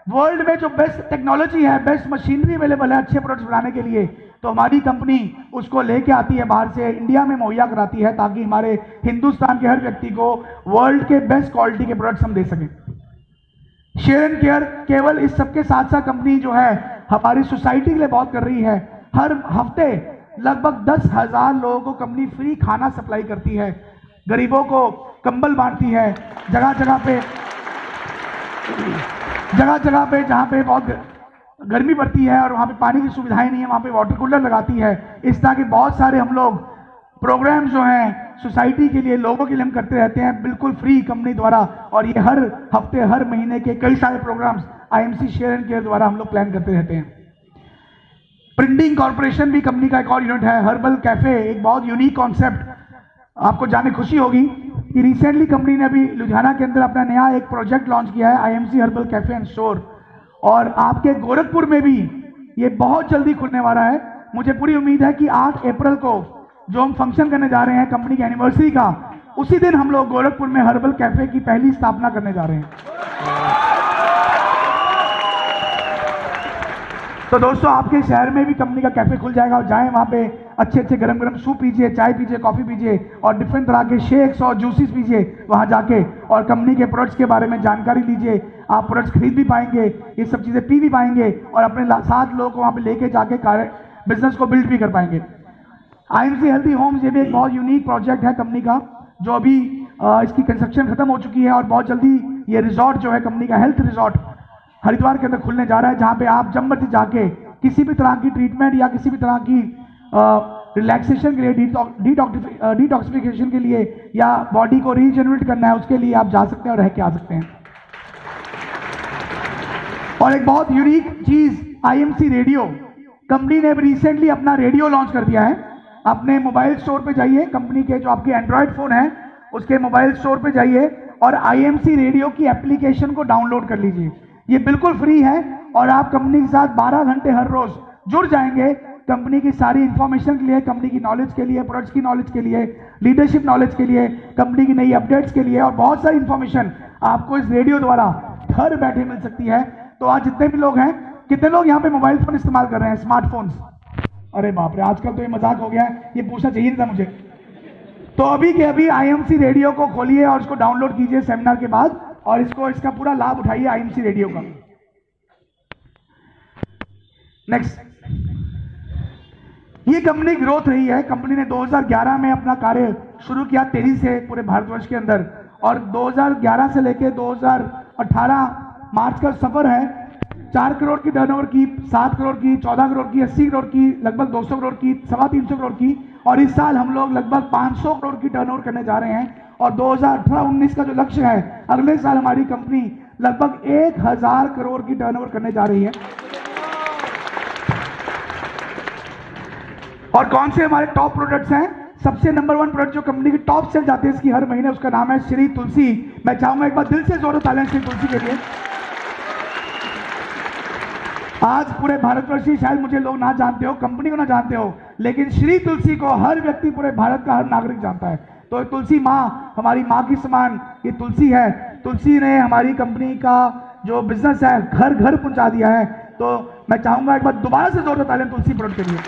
[SPEAKER 3] वर्ल्ड में जो बेस्ट टेक्नोलॉजी है, बेस्ट मशीनरी अवेलेबल है अच्छे प्रोडक्ट्स बनाने के लिए, तो हमारी कंपनी उसको लेके आती है बाहर से, इंडिया में मुहैया कराती है, ताकि हमारे हिंदुस्तान के हर व्यक्ति को वर्ल्ड के बेस्ट क्वालिटी के प्रोडक्ट्स हम दे सकें। शेयर एंड केयर केवल इस सबके साथ साथ कंपनी जो है हमारी सोसाइटी के लिए बहुत कर रही है। हर हफ्ते लगभग 10,000 लोगों को कंपनी फ्री खाना सप्लाई करती है, गरीबों को कंबल बांटती है, जगह जगह पे जहाँ पे बहुत गर्मी पड़ती है और वहाँ पे पानी की सुविधाएं नहीं है, वहाँ पे वाटर कूलर लगाती है। इस तरह के बहुत सारे हम लोग प्रोग्राम जो हैं सोसाइटी के लिए, लोगों के लिए हम करते रहते हैं बिल्कुल फ्री कंपनी द्वारा, और ये हर हफ्ते हर महीने के कई सारे programmes IMC share and care द्वारा हम लोग प्लान करते रहते हैं। प्रिंटिंग कॉर्पोरेशन भी कंपनी का एक और यूनिट है। हर्बल कैफे एक बहुत यूनिक कॉन्सेप्ट, आपको जाने खुशी होगी कि रिसेंटली कंपनी ने अभी लुधियाना के अंदर अपना नया एक प्रोजेक्ट लॉन्च किया है, IMC herbal cafe and store, और आपके गोरखपुर में भी ये बहुत जल्दी खुलने वाला है। मुझे पूरी उम्मीद है कि 8 अप्रैल को जो हम फंक्शन करने जा रहे हैं कंपनी की एनिवर्सरी का, उसी दिन हम लोग गोरखपुर में हर्बल कैफे की पहली स्थापना करने जा रहे हैं। तो दोस्तों आपके शहर में भी कंपनी का कैफे खुल जाएगा, और जाएं वहाँ पे अच्छे अच्छे गरम गरम सूप पीजिए, चाय पीजिए, कॉफी पीजिए, और डिफरेंट तरह के शेक्स और जूसेस पीजिए वहाँ जाके, और कंपनी के प्रोडक्ट्स के बारे में जानकारी लीजिए। आप प्रोडक्ट्स खरीद भी पाएंगे, ये सब चीज़ें पी भी पाएंगे, और अपने साथ लोगों को वहाँ पे लेके जाके बिजनेस को बिल्ड भी कर पाएंगे। आईएमसी हेल्दी होम्स ये भी एक बहुत यूनिक प्रोजेक्ट है कंपनी का, जो अभी इसकी कंस्ट्रक्शन खत्म हो चुकी है, और बहुत जल्दी ये रिजॉर्ट जो है कंपनी का हेल्थ रिजॉर्ट हरिद्वार के अंदर खुलने जा रहा है, जहाँ पे आप जब मर्जी जाके किसी भी तरह की ट्रीटमेंट या किसी भी तरह की रिलैक्सेशन के लिए, डिटॉक्सिफिकेशन के लिए, या बॉडी को रीजनरेट करना है उसके लिए आप जा सकते हैं और रह के आ सकते हैं। और एक बहुत यूनिक चीज आईएमसी रेडियो, कंपनी ने रिसेंटली अपना रेडियो लॉन्च कर दिया है। अपने मोबाइल स्टोर पे जाइए, कंपनी के जो आपके एंड्रॉयड फोन है उसके मोबाइल स्टोर पे जाइए और आईएमसी रेडियो की एप्लीकेशन को डाउनलोड कर लीजिए। ये बिल्कुल फ्री है, और आप कंपनी के साथ 12 घंटे हर रोज जुड़ जाएंगे कंपनी की सारी इंफॉर्मेशन के लिए, कंपनी की नॉलेज के लिए, प्रोडक्ट्स की नॉलेज के लिए, लीडरशिप नॉलेज के लिए, कंपनी की नई अपडेट्स के लिए, और बहुत सारी इंफॉर्मेशन आपको इस रेडियो द्वारा घर बैठे मिल सकती है। तो आज जितने भी लोग हैं, कितने लोग यहाँ पे मोबाइल फोन इस्तेमाल कर रहे हैं, स्मार्टफोन्स? अरे बाप रे, आजकल तो ये मजाक हो गया है, ये पूछना चाहिए नहीं था मुझे। तो अभी के अभी आईएमसी रेडियो को खोलिए और उसको डाउनलोड कीजिए सेमिनार के बाद, और इसका पूरा लाभ उठाइए आईएमसी रेडियो का। नेक्स्ट, ये कंपनी ग्रोथ रही है। कंपनी ने 2011 में अपना कार्य शुरू किया तेजी से पूरे भारतवर्ष के अंदर, और 2011 से लेकर 2018 मार्च का सफर है। 4 करोड़ की टर्नओवर की, 7 करोड़ की, 14 करोड़ की, 80 करोड़ की, लगभग 200 करोड़ की, 350 करोड़ की, और इस साल हम लोग लगभग 500 करोड़ की टर्नओवर करने जा रहे हैं। और 2018-19 का जो लक्ष्य है, अगले साल हमारी कंपनी लगभग 1000 करोड़ की टर्नओवर करने जा रही है। और कौन से हमारे टॉप प्रोडक्ट्स हैं? सबसे नंबर 1 प्रोडक्ट जो कंपनी की टॉप सेल जाते हैं इसकी हर महीने, उसका नाम है श्री तुलसी। मैं चाहूंगा एक बार दिल से जोरों तालियां श्री तुलसी के लिए। आज पूरे भारतवर्ष ही शायद मुझे लोग ना जानते हो, कंपनी को ना जानते हो, लेकिन श्री तुलसी को हर व्यक्ति, पूरे भारत का हर नागरिक जानता है। तो तुलसी माँ, हमारी माँ की समान ये तुलसी है। तुलसी ने हमारी कंपनी का जो बिजनेस है घर घर पहुंचा दिया है। तो मैं चाहूंगा एक बार दोबारा से जोरदार तालियां तुलसी प्रोडक्ट के लिए।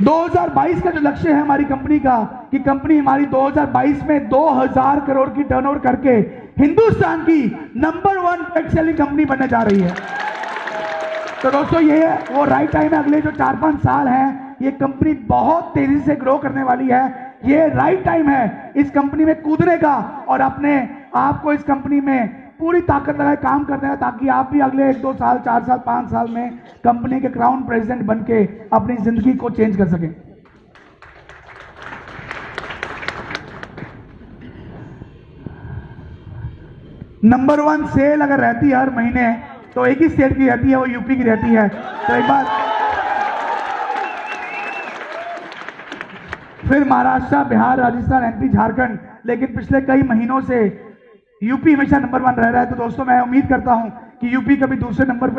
[SPEAKER 3] 2022 का जो लक्ष्य है हमारी कंपनी का, कि कंपनी हमारी 2022 में 2000 करोड़ की टर्नओवर करके हिंदुस्तान की नंबर 1 प्रोडक्ट सेलिंग कंपनी बनने जा रही है। तो दोस्तों ये वो राइट टाइम है। अगले जो 4-5 साल हैं ये कंपनी बहुत तेजी से ग्रो करने वाली है। ये राइट टाइम है इस कंपनी में कूदने का, और अपने आपको इस कंपनी में पूरी ताकत लगाए काम करना है, ताकि आप भी अगले 1-2 साल, 4 साल, 5 साल में कंपनी के क्राउन प्रेसिडेंट बनके अपनी जिंदगी को चेंज कर सकें। नंबर 1 सेल अगर रहती है हर महीने, तो एक ही स्टेट की रहती है, वो यूपी की रहती है। तो एक बार फिर महाराष्ट्र, बिहार, राजस्थान, एमपी, झारखंड, लेकिन पिछले कई महीनों से यूपी हमेशा नंबर 1 रह रहा है। तो दोस्तों मैं उम्मीद करता हूं कि यूपी कभी दूसरे नंबर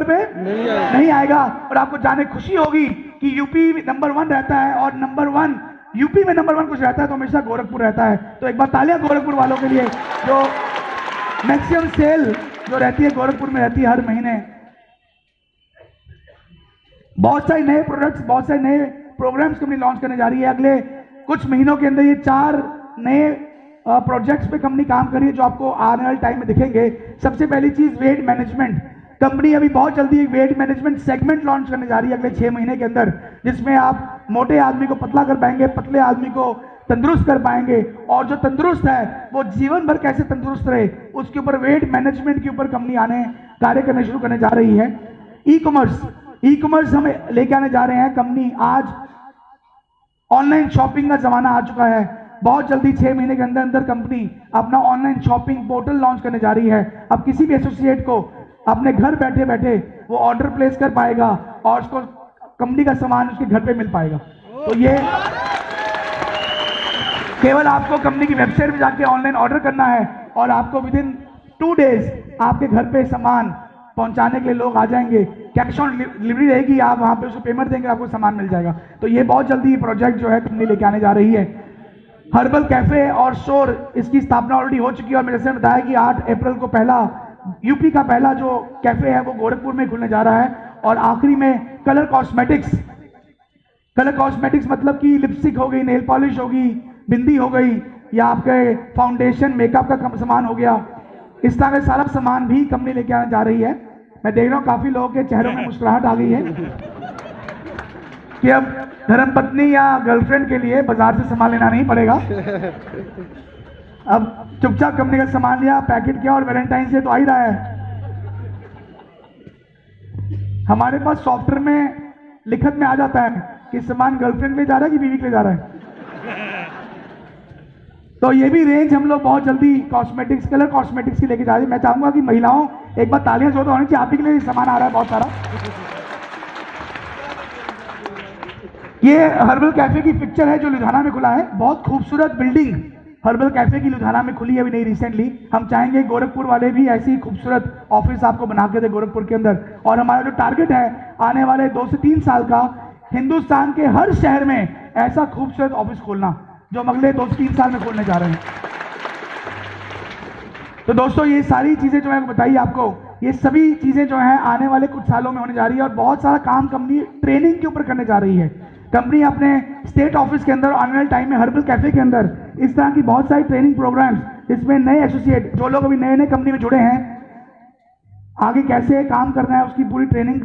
[SPEAKER 3] पे नहीं आएगा। और आपको जाने खुशी होगी कि यूपी नंबर 1 रहता है, और नंबर 1 यूपी में नंबर 1 कुछ रहता है तो हमेशा गोरखपुर रहता है। तो एक बार तालियां गोरखपुर वालों के लिए, जो मैक्सिमम सेल जो रहती है गोरखपुर में रहती है हर महीने। बहुत सारे नए प्रोडक्ट्स, बहुत सारे नए प्रोग्राम्स कंपनी लॉन्च करने जा रही है। अगले कुछ महीनों के अंदर ये 4 नए प्रोजेक्ट्स पे कंपनी काम कर रही है, जो आपको आने वाले टाइम में दिखेंगे। सबसे पहली चीज वेट मैनेजमेंट। कंपनी अभी बहुत जल्दी एक वेट मैनेजमेंट सेगमेंट लॉन्च करने जा रही है अगले 6 महीने के अंदर, जिसमें आप मोटे आदमी को पतला कर पाएंगे, पतले आदमी को तंदुरुस्त कर पाएंगे, और जो तंदुरुस्त है वो जीवन भर कैसे तंदुरुस्त रहे उसके ऊपर, वेट मैनेजमेंट के ऊपर कंपनी कार्य करने शुरू करने जा रही है। ई कॉमर्स हम लेके आने जा रहे हैं। कंपनी आज ऑनलाइन शॉपिंग का जमाना आ चुका है। बहुत जल्दी 6 महीने के अंदर अंदर कंपनी अपना ऑनलाइन शॉपिंग पोर्टल लॉन्च करने जा रही है। अब किसी भी एसोसिएट को अपने घर बैठे बैठे वो ऑर्डर प्लेस कर पाएगा और उसको कंपनी का सामान उसके घर पे मिल पाएगा। तो ये केवल आपको कंपनी की वेबसाइट पे जाके ऑनलाइन ऑर्डर करना है, और आपको विदिन 2 डेज आपके घर पे सामान पहुंचाने के लिए लोग आ जाएंगे। कैश ऑन डिलीवरी रहेगी, आप वहां पे उसको पेमेंट देंगे, आपको सामान मिल जाएगा। तो ये बहुत जल्दी प्रोजेक्ट जो है कंपनी लेके आने जा रही है। हर्बल कैफे और स्टोर, इसकी स्थापना ऑलरेडी हो चुकी है, और मैंने जैसे बताया कि 8 अप्रैल को यूपी का पहला जो कैफे है वो गोरखपुर में खुलने जा रहा है। और आखिरी में कलर कॉस्मेटिक्स मतलब कि लिपस्टिक हो गई, नेल पॉलिश होगी, बिंदी हो गई, या आपके फाउंडेशन मेकअप का सामान हो गया, इस तरह का सारा सामान भी कंपनी लेके आने जा रही है। मैं देख रहा हूँ काफी लोगों के चेहरों में मुस्कुराहट आ गई है कि अब धर्मपत्नी या गर्लफ्रेंड के लिए बाजार से सामान लेना नहीं पड़ेगा। अब चुपचाप कंपनी का सामान लिया, पैकेट किया, और वैलेंटाइन से तो आ ही रहा है। हमारे पास सॉफ्टवेयर में लिखत में आ जाता है कि सामान गर्लफ्रेंड के लिए जा रहा है कि बीवी के लिए जा रहा है। तो ये भी रेंज हम लोग बहुत जल्दी कॉस्मेटिक्स, कलर कॉस्मेटिक्स की लेके जा रहे हैं। मैं चाहूंगा कि महिलाओं एक बार तालियां जोर होनी चाहिए, आप ही के लिए सामान आ रहा है बहुत सारा। ये हर्बल कैफे की पिक्चर है जो लुधियाना में खुला है। बहुत खूबसूरत बिल्डिंग हर्बल कैफे की लुधियाना में खुली है अभी नहीं रिसेंटली। हम चाहेंगे गोरखपुर वाले भी ऐसी खूबसूरत ऑफिस आपको बना के दे गोरखपुर के अंदर। और हमारा जो टारगेट है आने वाले 2 से 3 साल का, हिंदुस्तान के हर शहर में ऐसा खूबसूरत ऑफिस खोलना, जो हम अगले 2 से 3 साल में खोलने जा रहे हैं। तो दोस्तों ये सारी चीजें जो है बताइए आपको, ये सभी चीजें जो हैं आने वाले कुछ सालों में होने जा रही है। और बहुत सारा काम कंपनी ट्रेनिंग के ऊपर करने जा रही है। कंपनी अपने स्टेट ऑफिस के अंदर आने वाले टाइम में हर्बल कैफे के अंदर इस तरह की बहुत सारी ट्रेनिंग प्रोग्राम्स, इसमें नए एसोसिएट जो लोग अभी नए नए कंपनी में जुड़े हैं, आगे कैसे काम करना है उसकी पूरी ट्रेनिंग,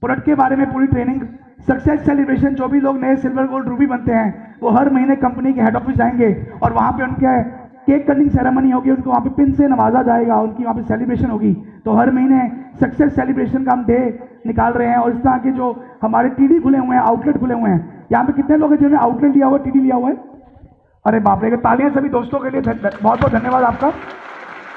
[SPEAKER 3] प्रोडक्ट के बारे में पूरी ट्रेनिंग, सक्सेस सेलिब्रेशन, जो भी लोग नए सिल्वर गोल्ड रूबी बनते हैं वो हर महीने कंपनी के हेड ऑफिस जाएंगे और वहां पे उनके केक कटिंग सेरेमनी होगी, उनको वहाँ पे पिन से नवाजा जाएगा, उनकी वहाँ पे सेलिब्रेशन होगी। तो हर महीने सक्सेस सेलिब्रेशन का हम डे निकाल रहे हैं। और इस तरह के जो हमारे टीडी खुले हुए हैं, आउटलेट खुले हुए हैं, यहाँ पे कितने लोग हैं जिन्होंने आउटलेट लिया हुआ, टीडी लिया हुआ है? अरे बाप रे, तालियां सभी दोस्तों के लिए, बहुत बहुत धन्यवाद आपका।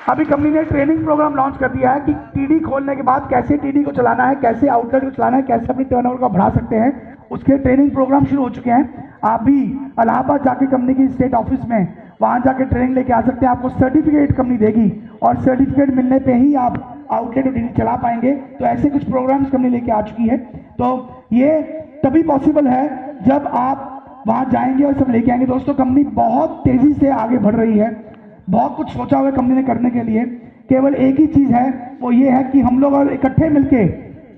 [SPEAKER 3] अभी कंपनी ने ट्रेनिंग प्रोग्राम लॉन्च कर दिया है कि टीडी खोलने के बाद कैसे टीडी को चलाना है, कैसे आउटलेट को चलाना है, कैसे अपनी टर्नओवर को बढ़ा सकते हैं, उसके ट्रेनिंग प्रोग्राम शुरू हो चुके हैं। आप भी इलाहाबाद जाके कंपनी की स्टेट ऑफिस में वहां जाके ट्रेनिंग लेके आ सकते हैं। आपको सर्टिफिकेट कंपनी देगी और सर्टिफिकेट मिलने पे ही आप आउटलेट और टीडी चला पाएंगे। तो ऐसे कुछ प्रोग्राम्स कंपनी लेके आ चुकी है। तो ये तभी पॉसिबल है जब आप वहां जाएंगे और सब लेके आएंगे। दोस्तों कंपनी बहुत तेजी से आगे बढ़ रही है, बहुत कुछ सोचा हुआ है कंपनी ने करने के लिए। केवल एक ही चीज है, वो ये है कि हम लोग और इकट्ठे मिलके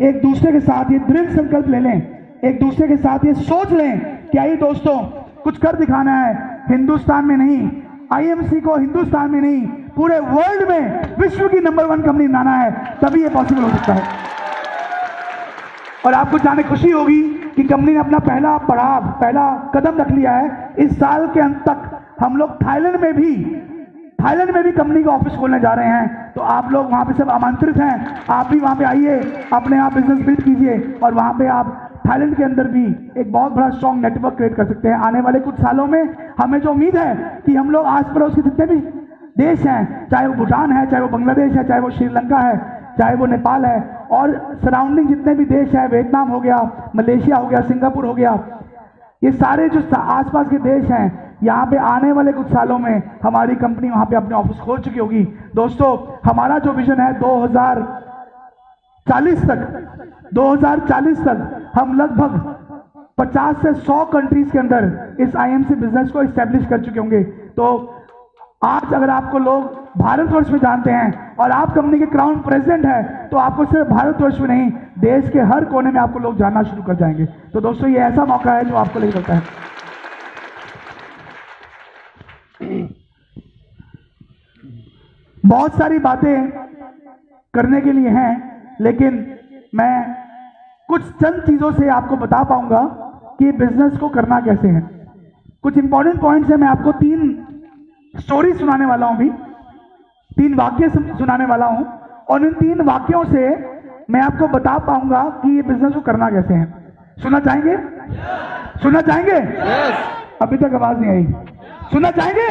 [SPEAKER 3] एक दूसरे के साथ ये दृढ़ संकल्प ले लें, एक दूसरे के साथ ये सोच लें कि आइए दोस्तों कुछ कर दिखाना है, हिंदुस्तान में नहीं, आईएमसी को हिंदुस्तान में नहीं पूरे वर्ल्ड में विश्व की नंबर 1 कंपनी बनाना है, तभी ये पॉसिबल हो सकता है। और आपको जाने खुशी होगी कि कंपनी ने अपना पहला पड़ाव, पहला कदम रख लिया है। इस साल के अंत तक हम लोग थाईलैंड में भी कंपनी का ऑफिस खोलने जा रहे हैं। तो आप लोग वहां पे सब आमंत्रित हैं, आप भी वहां पे आइए, अपने आप बिजनेस बिल्ड कीजिए और वहां पे आप थाईलैंड के अंदर भी एक बहुत बड़ा स्ट्रॉन्ग नेटवर्क क्रिएट कर सकते हैं। आने वाले कुछ सालों में हमें जो उम्मीद है कि हम लोग आस पड़ोस के जितने भी देश हैं, चाहे वो भूटान है, चाहे वो बांग्लादेश है, चाहे वो श्रीलंका है, चाहे वो नेपाल है, और सराउंडिंग जितने भी देश है, वियतनाम हो गया, मलेशिया हो गया, सिंगापुर हो गया, ये सारे जो आसपास के देश हैं, यहाँ पे आने वाले कुछ सालों में हमारी कंपनी वहाँ पे अपने ऑफिस खोल चुकी होगी। दोस्तों, हमारा जो विजन है 2040 तक हम लगभग 50 से 100 कंट्रीज के अंदर इस आईएमसी बिजनेस को इस्टेब्लिश कर चुके होंगे। तो आज अगर आपको लोग भारतवर्ष में जानते हैं और आप कंपनी के क्राउन प्रेसिडेंट हैं, तो आपको सिर्फ भारतवर्ष में नहीं, देश के हर कोने में आपको लोग जानना शुरू कर जाएंगे। तो दोस्तों, ये ऐसा मौका है जो आपको लेकर चलता है। बहुत सारी बातें करने के लिए हैं, लेकिन मैं कुछ चंद चीजों से आपको बता पाऊंगा कि बिजनेस को करना कैसे है। कुछ इंपॉर्टेंट पॉइंट्स है। मैं आपको 3 स्टोरी सुनाने वाला हूं, भी 3 वाक्य सुनाने वाला हूं, और इन 3 वाक्यों से मैं आपको बता पाऊंगा कि ये बिजनेस को करना कैसे है। सुनना चाहेंगे? सुनना चाहेंगे? अभी तक आवाज नहीं आई। सुनना चाहेंगे?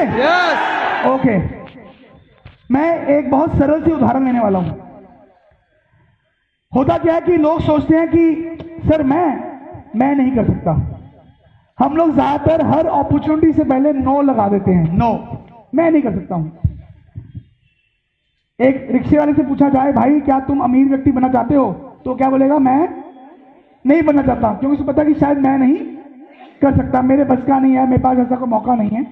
[SPEAKER 3] ओके। मैं एक बहुत सरल सी उदाहरण लेने वाला हूं। होता क्या है कि लोग सोचते हैं कि सर मैं नहीं कर सकता। हम लोग ज्यादातर हर अपॉर्चुनिटी से पहले नो लगा देते हैं। नो, मैं नहीं कर सकता हूं। एक रिक्शे वाले से पूछा जाए, भाई क्या तुम अमीर व्यक्ति बनना चाहते हो? तो क्या बोलेगा? मैं नहीं बनना चाहता, क्योंकि उसे पता कि शायद मैं नहीं कर सकता, मेरे बस का नहीं है, मेरे पास ऐसा कोई मौका नहीं है।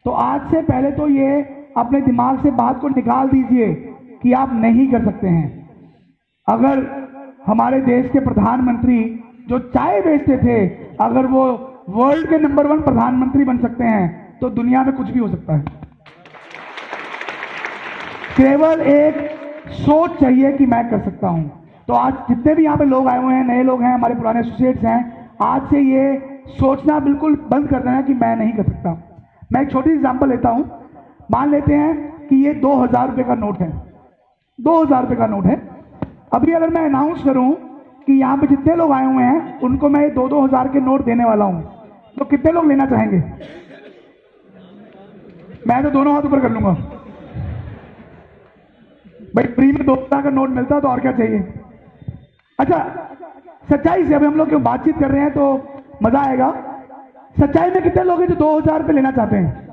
[SPEAKER 3] तो आज से पहले तो ये अपने दिमाग से बात को निकाल दीजिए कि आप नहीं कर सकते हैं। अगर हमारे देश के प्रधानमंत्री जो चाय बेचते थे, अगर वो वर्ल्ड के नंबर 1 प्रधानमंत्री बन सकते हैं, तो दुनिया में कुछ भी हो सकता है। केवल एक सोच चाहिए कि मैं कर सकता हूं। तो आज जितने भी यहां पे लोग आए हुए हैं, नए लोग हैं, हमारे पुराने एसोसिएट्स हैं, आज से ये सोचना बिल्कुल बंद कर देना कि मैं नहीं कर सकता। मैं एक छोटी एग्जांपल लेता हूं। मान लेते हैं कि ये 2000 रुपए का नोट है। 2000 रुपए का नोट है। अभी अगर मैं अनाउंस करूं कि यहां पे जितने लोग आए हुए हैं उनको मैं 2-2 हजार के नोट देने वाला हूं, तो कितने लोग लेना चाहेंगे? मैं तो दोनों हाथ ऊपर कर लूंगा। भाई फ्री में 2000 का नोट मिलता तो और क्या चाहिए। अच्छा, सच्चाई से अभी हम लोग क्यों बातचीत कर रहे हैं तो मजा आएगा। सच्चाई में कितने लोग हैं जो 2000 रुपये लेना चाहते हैं?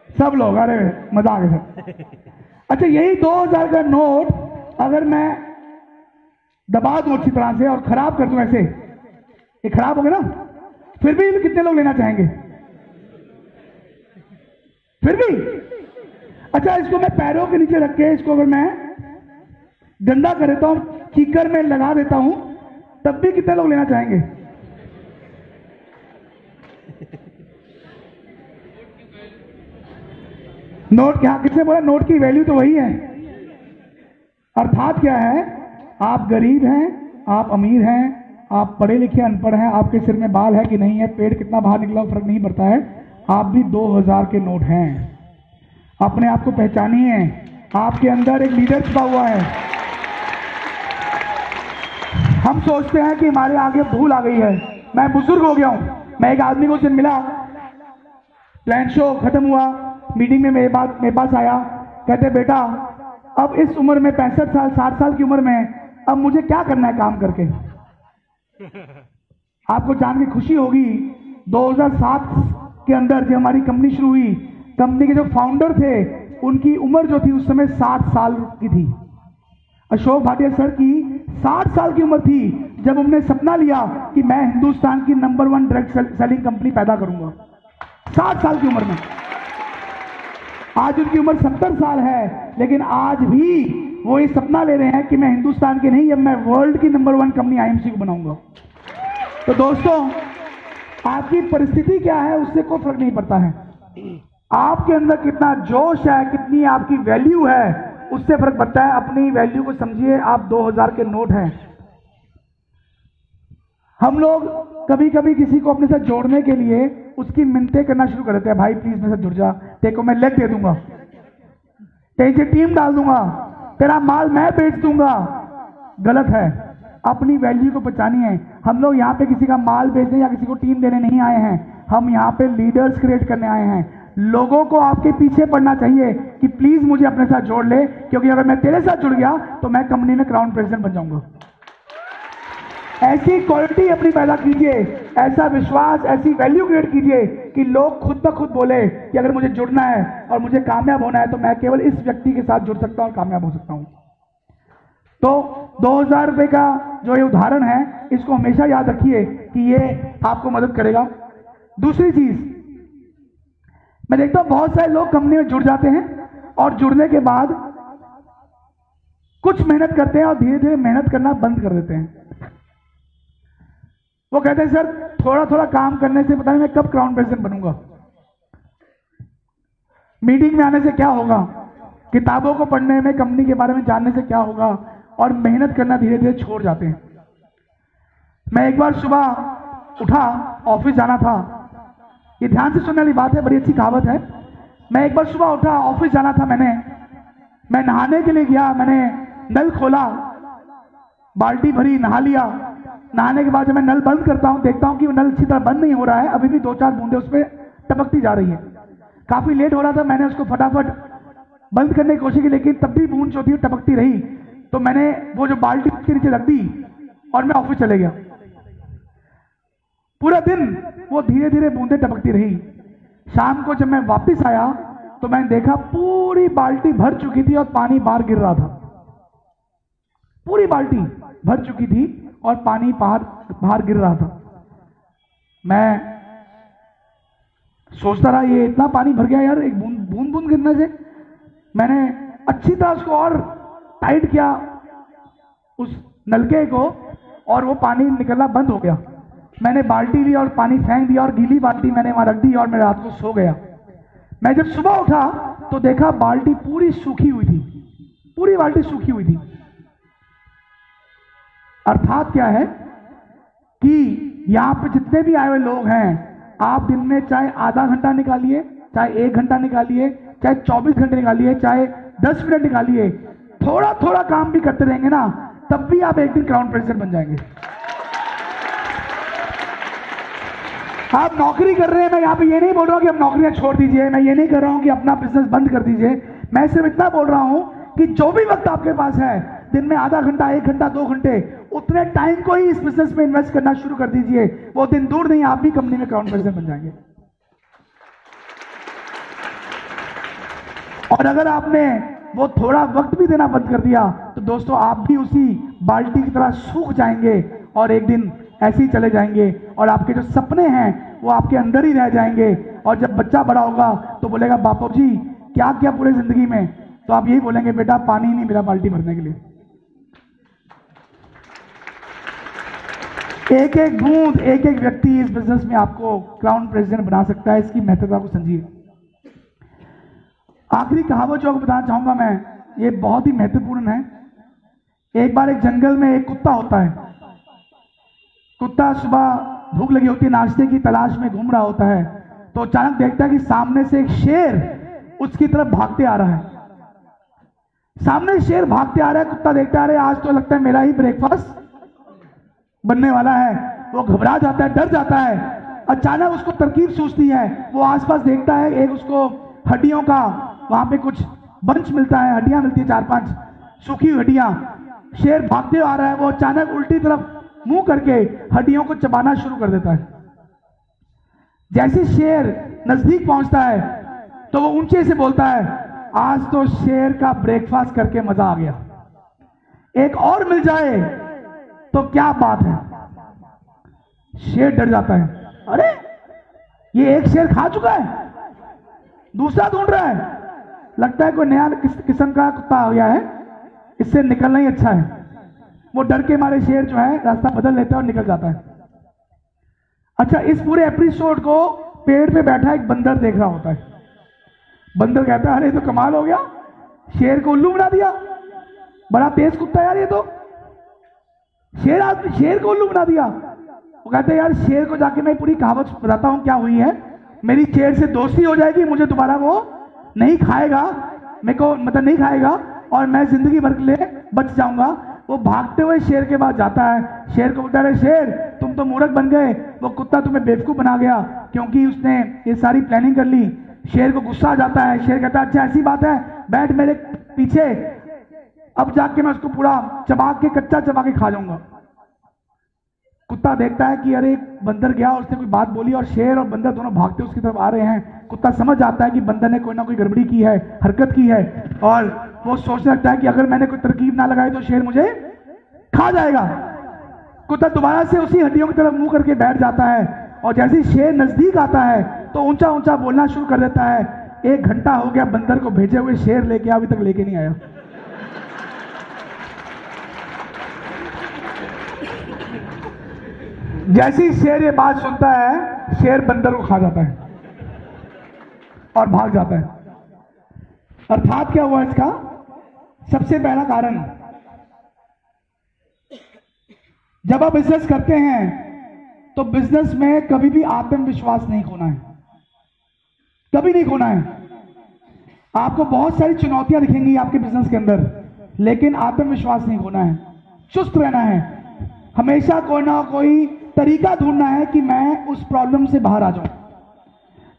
[SPEAKER 3] सब लोग। अरे मजा आ गया। अच्छा, यही 2000 का नोट अगर मैं दबा दूं अच्छी तरह से और खराब कर दूं ऐसे, ये खराब हो गया ना, फिर भी कितने लोग लेना चाहेंगे? फिर भी? अच्छा, इसको मैं पैरों के नीचे रख के इसको अगर मैं गंदा कर देता हूं, कीकर में लगा देता हूं, तब भी कितने लोग लेना चाहेंगे? नोट क्या, किसने बोला नोट की वैल्यू तो वही है। अर्थात क्या है, आप गरीब हैं, आप अमीर हैं, आप पढ़े लिखे अनपढ़ हैं, आपके सिर में बाल है कि नहीं है, पेड़ कितना बाहर निकला फर्क नहीं पड़ता है, आप भी 2000 के नोट हैं। अपने आप को पहचानिए। आपके अंदर एक लीडर छुपा हुआ है। हम सोचते हैं कि हमारे आगे भूल आ गई है, मैं बुजुर्ग हो गया हूं। मैं एक आदमी को उस दिन मिला, प्लान शो खत्म हुआ, मीटिंग में मेरे पास आया, कहते बेटा अब इस उम्र में 65 साल 60 साल की उम्र में अब मुझे क्या करना है काम करके। आपको जान के खुशी होगी, 2007 के अंदर जब हमारी कंपनी शुरू हुई, कंपनी के जो फाउंडर थे उनकी उम्र जो थी उस समय 60 साल की थी। अशोक भाटिया सर की 60 साल की उम्र थी जब उन्होंने सपना लिया कि मैं हिंदुस्तान की नंबर 1 ड्रग सेलिंग कंपनी पैदा करूंगा। 60 साल की उम्र में। आज उनकी उम्र 70 साल है, लेकिन आज भी वो ये सपना ले रहे हैं कि मैं हिंदुस्तान की नहीं, अब मैं वर्ल्ड की नंबर 1 कंपनी आईएमसी को बनाऊंगा। तो दोस्तों, आपकी परिस्थिति क्या है उससे कोई फर्क नहीं पड़ता है। आपके अंदर कितना जोश है, कितनी आपकी वैल्यू है, उससे फर्क पड़ता है। अपनी वैल्यू को समझिए। आप 2000 के नोट हैं। हम लोग कभी कभी किसी को अपने साथ जोड़ने के लिए उसकी मिन्नतें करना शुरू कर देते हैं, भाई प्लीज मेरे साथ जुड़ जा, तेरे को मैं लेग दे दूंगा, तेरे से टीम डाल दूंगा, तेरा माल मैं बेच दूंगा। गलत है। अपनी वैल्यू को पहचानिए। हम लोग यहाँ पे किसी का माल बेचने या किसी को टीम देने नहीं आए हैं, हम यहाँ पे लीडर्स क्रिएट करने आए हैं। लोगों को आपके पीछे पड़ना चाहिए कि प्लीज मुझे अपने साथ जोड़ ले, क्योंकि अगर मैं तेरे साथ जुड़ गया तो मैं कंपनी में क्राउन प्रेसिडेंट बन जाऊंगा। ऐसी क्वालिटी अपनी पैदा कीजिए, ऐसा विश्वास, ऐसी वैल्यू क्रिएट कीजिए कि लोग खुद ब खुद बोले कि अगर मुझे जुड़ना है और मुझे कामयाब होना है तो मैं केवल इस व्यक्ति के साथ जुड़ सकता हूं और कामयाब हो सकता हूं। तो 2000 रुपए का जो ये उदाहरण है, इसको हमेशा याद रखिए कि ये आपको मदद करेगा। दूसरी चीज, मैं देखता हूं बहुत सारे लोग कंपनी में जुड़ जाते हैं और जुड़ने के बाद कुछ मेहनत करते हैं और धीरे धीरे मेहनत करना बंद कर देते हैं। वो कहते हैं सर थोड़ा थोड़ा काम करने से पता नहीं मैं कब क्राउन प्रेसिडेंट बनूंगा, मीटिंग में आने से क्या होगा, किताबों को पढ़ने में, कंपनी के बारे में जानने से क्या होगा, और मेहनत करना धीरे धीरे छोड़ जाते हैं। मैं एक बार सुबह उठा, ऑफिस जाना था, ये ध्यान से सुनने वाली बात है, बड़ी अच्छी कहावत है। मैं एक बार सुबह उठा, ऑफिस जाना था, मैं नहाने के लिए गया, मैंने नल खोला, बाल्टी भरी, नहा लिया। नहाने के बाद जब मैं नल बंद करता हूं, देखता हूं कि वो नल अच्छी तरह बंद नहीं हो रहा है, अभी भी 2-4 बूंदे उसमें टपकती जा रही है। काफी लेट हो रहा था, मैंने उसको फटाफट बंद करने की कोशिश की, लेकिन तब भी बूंद जो थी टपकती रही। तो मैंने वो जो बाल्टी के नीचे रख दी और मैं ऑफिस चले गया। पूरा दिन वो धीरे धीरे बूंदें टपकती रही। शाम को जब मैं वापस आया तो मैंने देखा पूरी बाल्टी भर चुकी थी और पानी बाहर गिर रहा था। पूरी बाल्टी भर चुकी थी और पानी बाहर गिर रहा था। मैं सोचता रहा ये इतना पानी भर गया यार, एक बूंद बूंद गिरने से। मैंने अच्छी तरह उसको और टाइट किया उस नलके को और वो पानी निकलना बंद हो गया। मैंने बाल्टी ली और पानी फेंक दिया और गीली बाल्टी मैंने वहां रख दी और मैं रात को सो गया। मैं जब सुबह उठा तो देखा बाल्टी पूरी सूखी हुई थी, पूरी बाल्टी सूखी हुई थी। अर्थात क्या है कि यहां पे जितने भी आए हुए लोग हैं, आप दिन में चाहे आधा घंटा निकालिए, चाहे 1 घंटा निकालिए, चाहे 24 घंटे निकालिए, चाहे 10 मिनट निकालिए, थोड़ा थोड़ा काम भी करते रहेंगे ना, तब भी आप एक दिन क्राउन प्रेसिडेंट बन जाएंगे। आप नौकरी कर रहे हैं, मैं यहाँ पे ये नहीं बोल रहा हूं कि आप नौकरियां छोड़ दीजिए, मैं ये नहीं कर रहा हूं कि अपना बिजनेस बंद कर दीजिए। मैं सिर्फ इतना बोल रहा हूं कि जो भी वक्त आपके पास है, दिन में आधा घंटा, 1 घंटा, 2 घंटे, उतने टाइम को ही इस बिजनेस में इन्वेस्ट करना शुरू कर दीजिए। वो दिन दूर नहीं, आप भी कंपनी में क्राउन प्रेसिडेंट बन जाएंगे। और अगर आपने वो थोड़ा वक्त भी देना बंद कर दिया तो दोस्तों आप भी उसी बाल्टी की तरह सूख जाएंगे और एक दिन ऐसे ही चले जाएंगे और आपके जो सपने हैं वो आपके अंदर ही रह जाएंगे। और जब बच्चा बड़ा होगा तो बोलेगा बापू जी क्या किया पूरी जिंदगी में, तो आप यही बोलेंगे बेटा पानी नहीं मिला बाल्टी भरने के लिए। एक एक बूंद, एक एक व्यक्ति इस बिजनेस में आपको क्राउन प्रेसिडेंट बना सकता है। इसकी महत्वता को समझिए। आखिरी कहावत जो आपको बताना चाहूंगा मैं, ये बहुत ही महत्वपूर्ण है। एक बार एक जंगल में एक कुत्ता होता है। कुत्ता सुबह भूख लगी होती है, नाश्ते की तलाश में घूम रहा होता है, तो अचानक देखता है कि सामने से एक शेर उसकी तरफ भागते आ रहा है। सामने शेर भागते आ रहा है, कुत्ता देखता है, अरे आज तो लगता है मेरा ही ब्रेकफास्ट बनने वाला है। वो घबरा जाता है, डर जाता है। अचानक उसको तरकीब सूझती है, वो आसपास देखता है, एक उसको हड्डियों का वहां पे कुछ बंच मिलता है, हड्डियां मिलती है 4-5 सूखी हड्डियां। शेर भागते आ रहा है, वो अचानक उल्टी तरफ मुंह करके हड्डियों को चबाना शुरू कर देता है। जैसे शेर नजदीक पहुंचता है तो वो ऊंचे से बोलता है, आज तो शेर का ब्रेकफास्ट करके मजा आ गया, एक और मिल जाए तो क्या बात है। शेर डर जाता है, अरे ये एक शेर खा चुका है, दूसरा ढूंढ रहा है, लगता है कोई नया किस्म का कुत्ता आ गया है, इससे निकलना ही अच्छा है। वो डर के मारे शेर जो है रास्ता बदल लेता है और निकल जाता है। अच्छा, इस पूरे एपिसोड को पेड़ पे बैठा एक बंदर देख रहा होता है। बंदर कहता है, अरे तो कमाल हो गया, शेर को उल्लू बना दिया, बड़ा तेज कुत्ता यार ये तो, शेर को उल्लू बना दिया। वो कहते हैं यार शेर को जाके मैं पूरी कहावत बताता हूं क्या हुई है, मेरी शेर से दोस्ती हो जाएगी, मुझे दोबारा वो नहीं खाएगा, मेरे को मतलब नहीं खाएगा और मैं जिंदगी भर के लिए बच जाऊंगा। वो भागते हुए शेर के पास जाता है, शेर को बोलता है, शेर तुम तो मूर्ख बन गए, वो कुत्ता तुम्हें बेवकूफ बना गया क्योंकि उसने ये सारी प्लानिंग कर ली। शेर को गुस्सा आ जाता है, शेर कहता है अच्छा ऐसी बात है, बैठ मेरे पीछे, अब जाके मैं उसको पूरा चबा के, कच्चा चबा के खा जाऊंगा। कुत्ता देखता है कि अरे बंदर गया, उसने कोई बात बोली और शेर और बंदर दोनों भागते उसकी तरफ आ रहे हैं। कुत्ता समझ आता है कि बंदर ने कोई ना कोई गड़बड़ी की है, हरकत की है, और वो सोचने लगता है कि अगर मैंने कोई तरकीब ना लगाई तो शेर मुझे खा जाएगा। कुत्ता दोबारा से उसी हड्डियों की तरफ मुंह करके बैठ जाता है, और जैसे ही शेर नजदीक आता है तो ऊंचा ऊंचा बोलना शुरू कर देता है, 1 घंटा हो गया बंदर को भेजे हुए, शेर लेके अभी तक लेके नहीं आया। जैसे ही शेर ये बात सुनता है, शेर बंदर को खा जाता है और भाग जाता है। अर्थात क्या हुआ इसका? सबसे पहला कारण, जब आप बिजनेस करते हैं तो बिजनेस में कभी भी आत्मविश्वास नहीं खोना है, कभी नहीं खोना है। आपको बहुत सारी चुनौतियां दिखेंगी आपके बिजनेस के अंदर, लेकिन आत्मविश्वास नहीं खोना है, चुस्त रहना है। हमेशा कोई ना कोई तरीका ढूंढना है कि मैं उस प्रॉब्लम से बाहर आ जाऊं।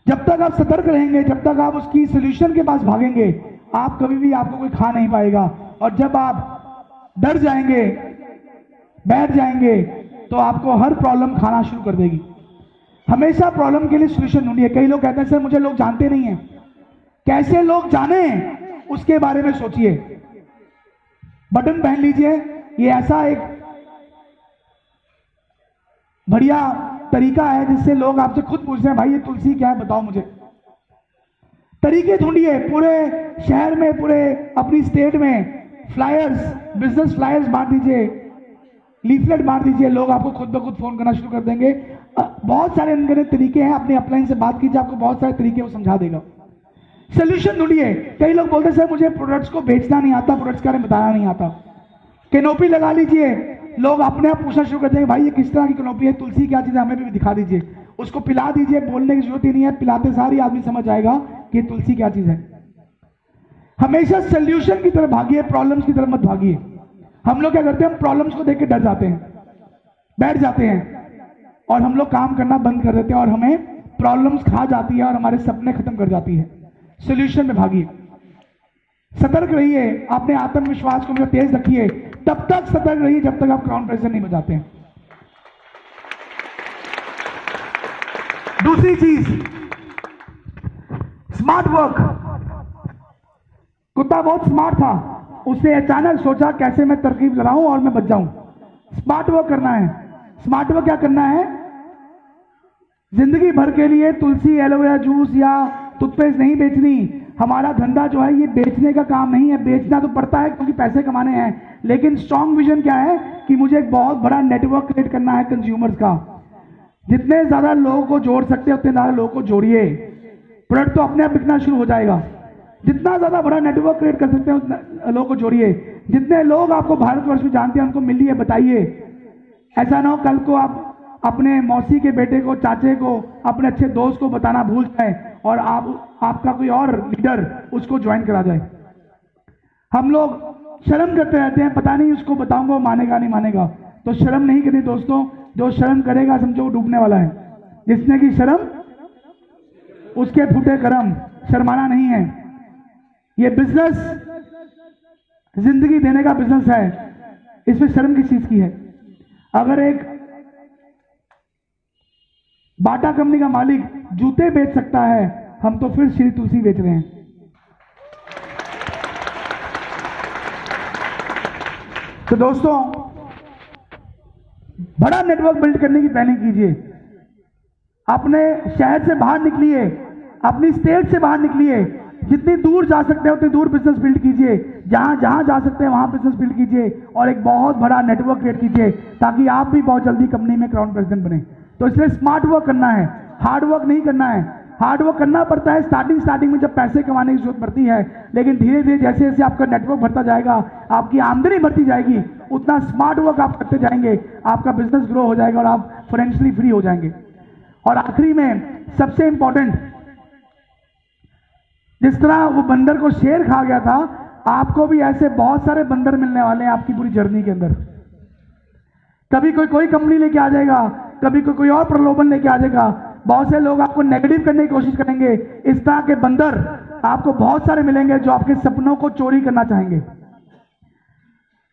[SPEAKER 3] जब तक आप सतर्क रहेंगे, जब तक आप उसकी सोल्यूशन के पास भागेंगे, आप कभी भी आपको कोई खा नहीं पाएगा। और जब आप डर जाएंगे, बैठ जाएंगे, तो आपको हर प्रॉब्लम खाना शुरू कर देगी। हमेशा प्रॉब्लम के लिए सोल्यूशन ढूंढिए। कई लोग कहते हैं सर मुझे लोग जानते नहीं हैं। कैसे लोग जाने उसके बारे में सोचिए। बटन पहन लीजिए, ये ऐसा एक बढ़िया तरीका है जिससे लोग आपसे खुद पूछते हैं भाई ये तुलसी क्या है बताओ मुझे। तरीके ढूंढिए, पूरे शहर में, पूरे अपनी स्टेट में फ्लायर्स, बिजनेस फ्लायर्स बांट दीजिए, लीफलेट बांट दीजिए, लोग आपको खुद ब खुद फोन करना शुरू कर देंगे। बहुत सारे अनगिनत तरीके हैं, अपने अपलाइन से बात कीजिए, आपको बहुत सारे तरीके वो समझा देगा। सोल्यूशन ढूंढिए। कई लोग बोलते हैं सर मुझे प्रोडक्ट्स को बेचना नहीं आता, प्रोडक्ट्स के बारे में बताना नहीं आता। कैनोपी लगा लीजिए, लोग अपने आप पूछना शुरू कर देंगे भाई ये किस तरह की कैनोपी है, तुलसी क्या चीज है, हमें भी दिखा दीजिए। उसको पिला दीजिए, बोलने की जरूरत ही नहीं है, पिलाते सारी आदमी समझ जाएगा कि तुलसी क्या चीज है। हमेशा सोल्यूशन की तरफ भागिए, प्रॉब्लम्स की तरफ मत भागिए। हम लोग क्या करते हैं, हम प्रॉब्लम्स को देख के डर जाते हैं, बैठ जाते हैं, और हम लोग काम करना बंद कर देते हैं, और हमें प्रॉब्लम्स खा जाती है और हमारे सपने खत्म कर जाती है। सोल्यूशन में भागिए, सतर्क रहिए, अपने आत्मविश्वास को हमेशा तेज रखिए। तब तक सतर्क रहिए जब तक आप क्राउन प्रेशर नहीं बजाते हैं। दूसरी चीज, स्मार्ट वर्क। कुत्ता बहुत स्मार्ट था, उसने अचानक सोचा कैसे मैं तरकीब लगाऊं और मैं बच जाऊं। स्मार्ट वर्क करना है। स्मार्ट वर्क क्या करना है? जिंदगी भर के लिए तुलसी, एलोवेरा जूस या टूथपेस्ट नहीं बेचनी। हमारा धंधा जो है ये बेचने का काम नहीं है। बेचना तो पड़ता है क्योंकि पैसे कमाने हैं, लेकिन स्ट्रॉन्ग विजन क्या है कि मुझे एक बहुत बड़ा नेटवर्क क्रिएट करना है कंज्यूमर्स का। जितने ज्यादा लोगों को जोड़ सकते हैं उतने ज्यादा लोगों को जोड़िए, प्रोडक्ट तो अपने आप बिकना शुरू हो जाएगा। जितना ज्यादा बड़ा नेटवर्क क्रिएट कर सकते हैं उतने लोगों को जोड़िए। जितने लोग आपको भारतवर्ष में जानते हैं उनको मिलिए, बताइए। ऐसा ना हो कल को आप अपने मौसी के बेटे को, चाचे को, अपने अच्छे दोस्त को बताना भूल जाए और आपका कोई और लीडर उसको ज्वाइन करा जाए। हम लोग शर्म करते रहते हैं, पता नहीं उसको बताऊंगा वो मानेगा नहीं मानेगा। तो शर्म नहीं करनी दोस्तों, जो शर्म करेगा समझो वो डूबने वाला है। जिसने की शर्म उसके फूटे करम, शर्माना नहीं है। ये बिजनेस जिंदगी देने का बिजनेस है, इसमें शर्म किस चीज की है? अगर एक बाटा कंपनी का मालिक जूते बेच सकता है, हम तो फिर श्री तुलसी बेच रहे हैं। तो दोस्तों बड़ा नेटवर्क बिल्ड करने की प्लानिंग कीजिए। अपने शहर से बाहर निकलिए, अपनी स्टेट से बाहर निकलिए। जितनी दूर जा सकते हैं उतनी दूर बिजनेस बिल्ड कीजिए। जहां जहां जा सकते हैं वहां बिजनेस बिल्ड कीजिए और एक बहुत बड़ा नेटवर्क क्रिएट कीजिए ताकि आप भी बहुत जल्दी कंपनी में क्राउन प्रेसिडेंट बने। तो इसलिए स्मार्ट वर्क करना है, हार्ड वर्क नहीं करना है। हार्ड वर्क करना पड़ता है स्टार्टिंग में जब पैसे कमाने की जरूरत पड़ती है, लेकिन धीरे धीरे जैसे जैसे आपका नेटवर्क बढ़ता जाएगा, आपकी आमदनी बढ़ती जाएगी, उतना स्मार्ट वर्क आप करते जाएंगे, आपका बिजनेस ग्रो हो जाएगा और आप फाइनेंशियली फ्री हो जाएंगे। और आखिरी में सबसे इंपॉर्टेंट, जिस तरह वो बंदर को शेर खा गया था, आपको भी ऐसे बहुत सारे बंदर मिलने वाले हैं आपकी पूरी जर्नी के अंदर। कभी कोई कंपनी लेके आ जाएगा, कभी कोई और प्रलोभन लेके आ जाएगा। बहुत से लोग आपको नेगेटिव करने की कोशिश करेंगे। इस तरह के बंदर आपको बहुत सारे मिलेंगे जो आपके सपनों को चोरी करना चाहेंगे।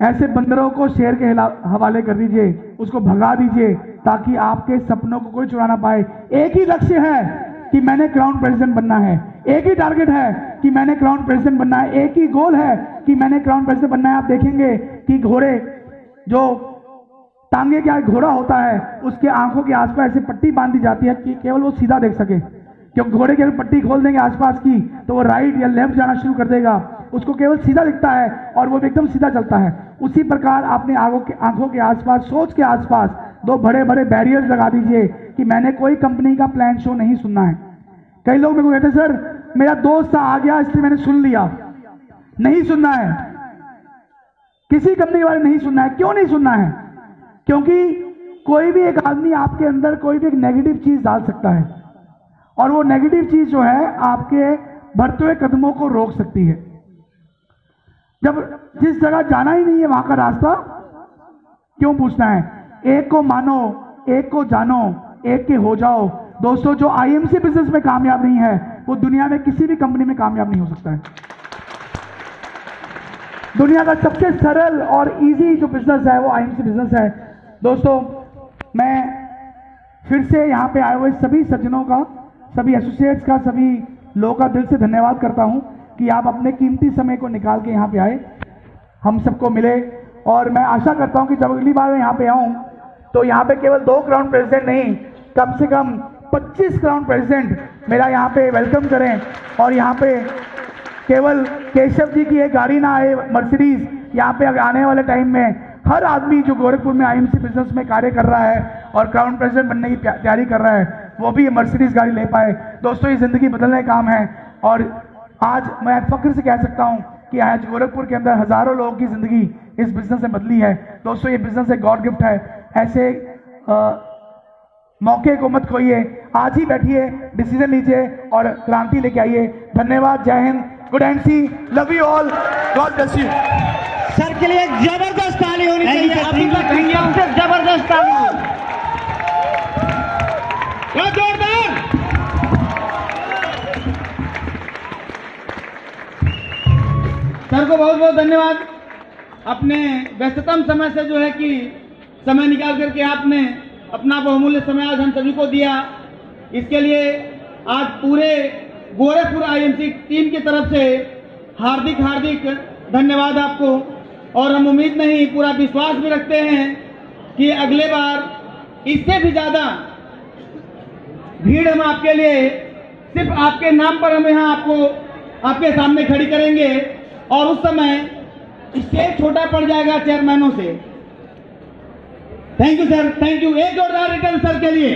[SPEAKER 3] ऐसे बंदरों को शेर के हवाले कर दीजिए, उसको भगा दीजिए ताकि आपके सपनों को कोई चुरा ना पाए। एक ही लक्ष्य है कि मैंने क्राउन प्रेसिडेंट बनना है, एक ही टारगेट है कि मैंने क्राउन प्रेसिडेंट बनना है, एक ही गोल है कि मैंने क्राउन प्रेसिडेंट बनना है। आप देखेंगे कि घोड़े जो टांगे क्या घोड़ा होता है, उसके आंखों के आसपास ऐसे पट्टी बांध दी जाती है कि केवल वो सीधा देख सके, क्योंकि घोड़े की अगर पट्टी खोल देंगे आसपास की तो वो राइट या लेफ्ट जाना शुरू कर देगा, उसको केवल सीधा दिखता है और वो एकदम सीधा चलता है। उसी प्रकार आपने आंखों के आसपास, सोच के आसपास दो बड़े बड़े बैरियर्स लगा दीजिए कि मैंने कोई कंपनी का प्लान शो नहीं सुनना है। कई लोग मेरे को कहते हैं सर मेरा दोस्त आ गया इसलिए मैंने सुन लिया, नहीं सुनना है, किसी कंपनी के बारे में नहीं सुनना है। क्यों नहीं सुनना है? क्योंकि कोई भी एक आदमी आपके अंदर कोई भी एक नेगेटिव चीज डाल सकता है और वो नेगेटिव चीज जो है आपके बढ़ते हुए कदमों को रोक सकती है। जब जिस जगह जाना ही नहीं है वहां का रास्ता क्यों पूछना है? एक को मानो, एक को जानो, एक के हो जाओ। दोस्तों, जो आईएमसी बिजनेस में कामयाब नहीं है वो दुनिया में किसी भी कंपनी में कामयाब नहीं हो सकता है। दुनिया का सबसे सरल और इजी जो बिजनेस है वो आईएमसी बिजनेस है। दोस्तों, मैं फिर से यहाँ पे आए हुए सभी सज्जनों का, सभी एसोसिएट्स का, सभी लोगों का दिल से धन्यवाद करता हूँ कि आप अपने कीमती समय को निकाल के यहाँ पे आए, हम सबको मिले। और मैं आशा करता हूँ कि जब अगली बार मैं यहाँ पे आऊँ तो यहाँ पे केवल 2 क्राउन प्रेसिडेंट नहीं, कम से कम 25 क्राउन प्रेसिडेंट मेरा यहाँ पे वेलकम करें और यहाँ पे केवल केशव जी की एक गाड़ी ना आए मर्सिडीज, यहाँ पे आने वाले टाइम में हर आदमी जो गोरखपुर में आईएमसी बिजनेस में कार्य कर रहा है और क्राउन प्रेसिडेंट बनने की तैयारी कर रहा है वो भी मर्सिडीज गाड़ी ले पाए। दोस्तों, ये जिंदगी बदलने का काम है और आज मैं फख्र से कह सकता हूँ कि आज गोरखपुर के अंदर हजारों लोगों की जिंदगी इस बिजनेस से बदली है। दोस्तों, ये बिजनेस एक गॉड गिफ्ट है, ऐसे मौके को मत खोइए, आज ही बैठिए, डिसीजन लीजिए और क्रांति लेके आइए। धन्यवाद, जय Hind, good MC, love you all, God bless you.
[SPEAKER 4] Sir के लिए जबरदस्त ताली होनी चाहिए, अभी तक सबसे जबरदस्त ताली, जोरदार।
[SPEAKER 5] सर को बहुत बहुत धन्यवाद, अपने व्यस्ततम समय से जो है कि समय निकाल करके आपने अपना बहुमूल्य समय आज हम सभी को दिया। इसके लिए आज पूरे गोरखपुर आईएमसी टीम की तरफ से हार्दिक हार्दिक धन्यवाद आपको। और हम उम्मीद नहीं, पूरा विश्वास भी रखते हैं कि अगले बार इससे भी ज्यादा भीड़ हम आपके लिए, सिर्फ आपके नाम पर हम यहाँ आपको आपके सामने खड़ी करेंगे और उस समय स्टेज छोटा पड़ जाएगा चेयरमैनों से। Thank you sir, thank you. एक जोरदार रिटर्न सर के लिए।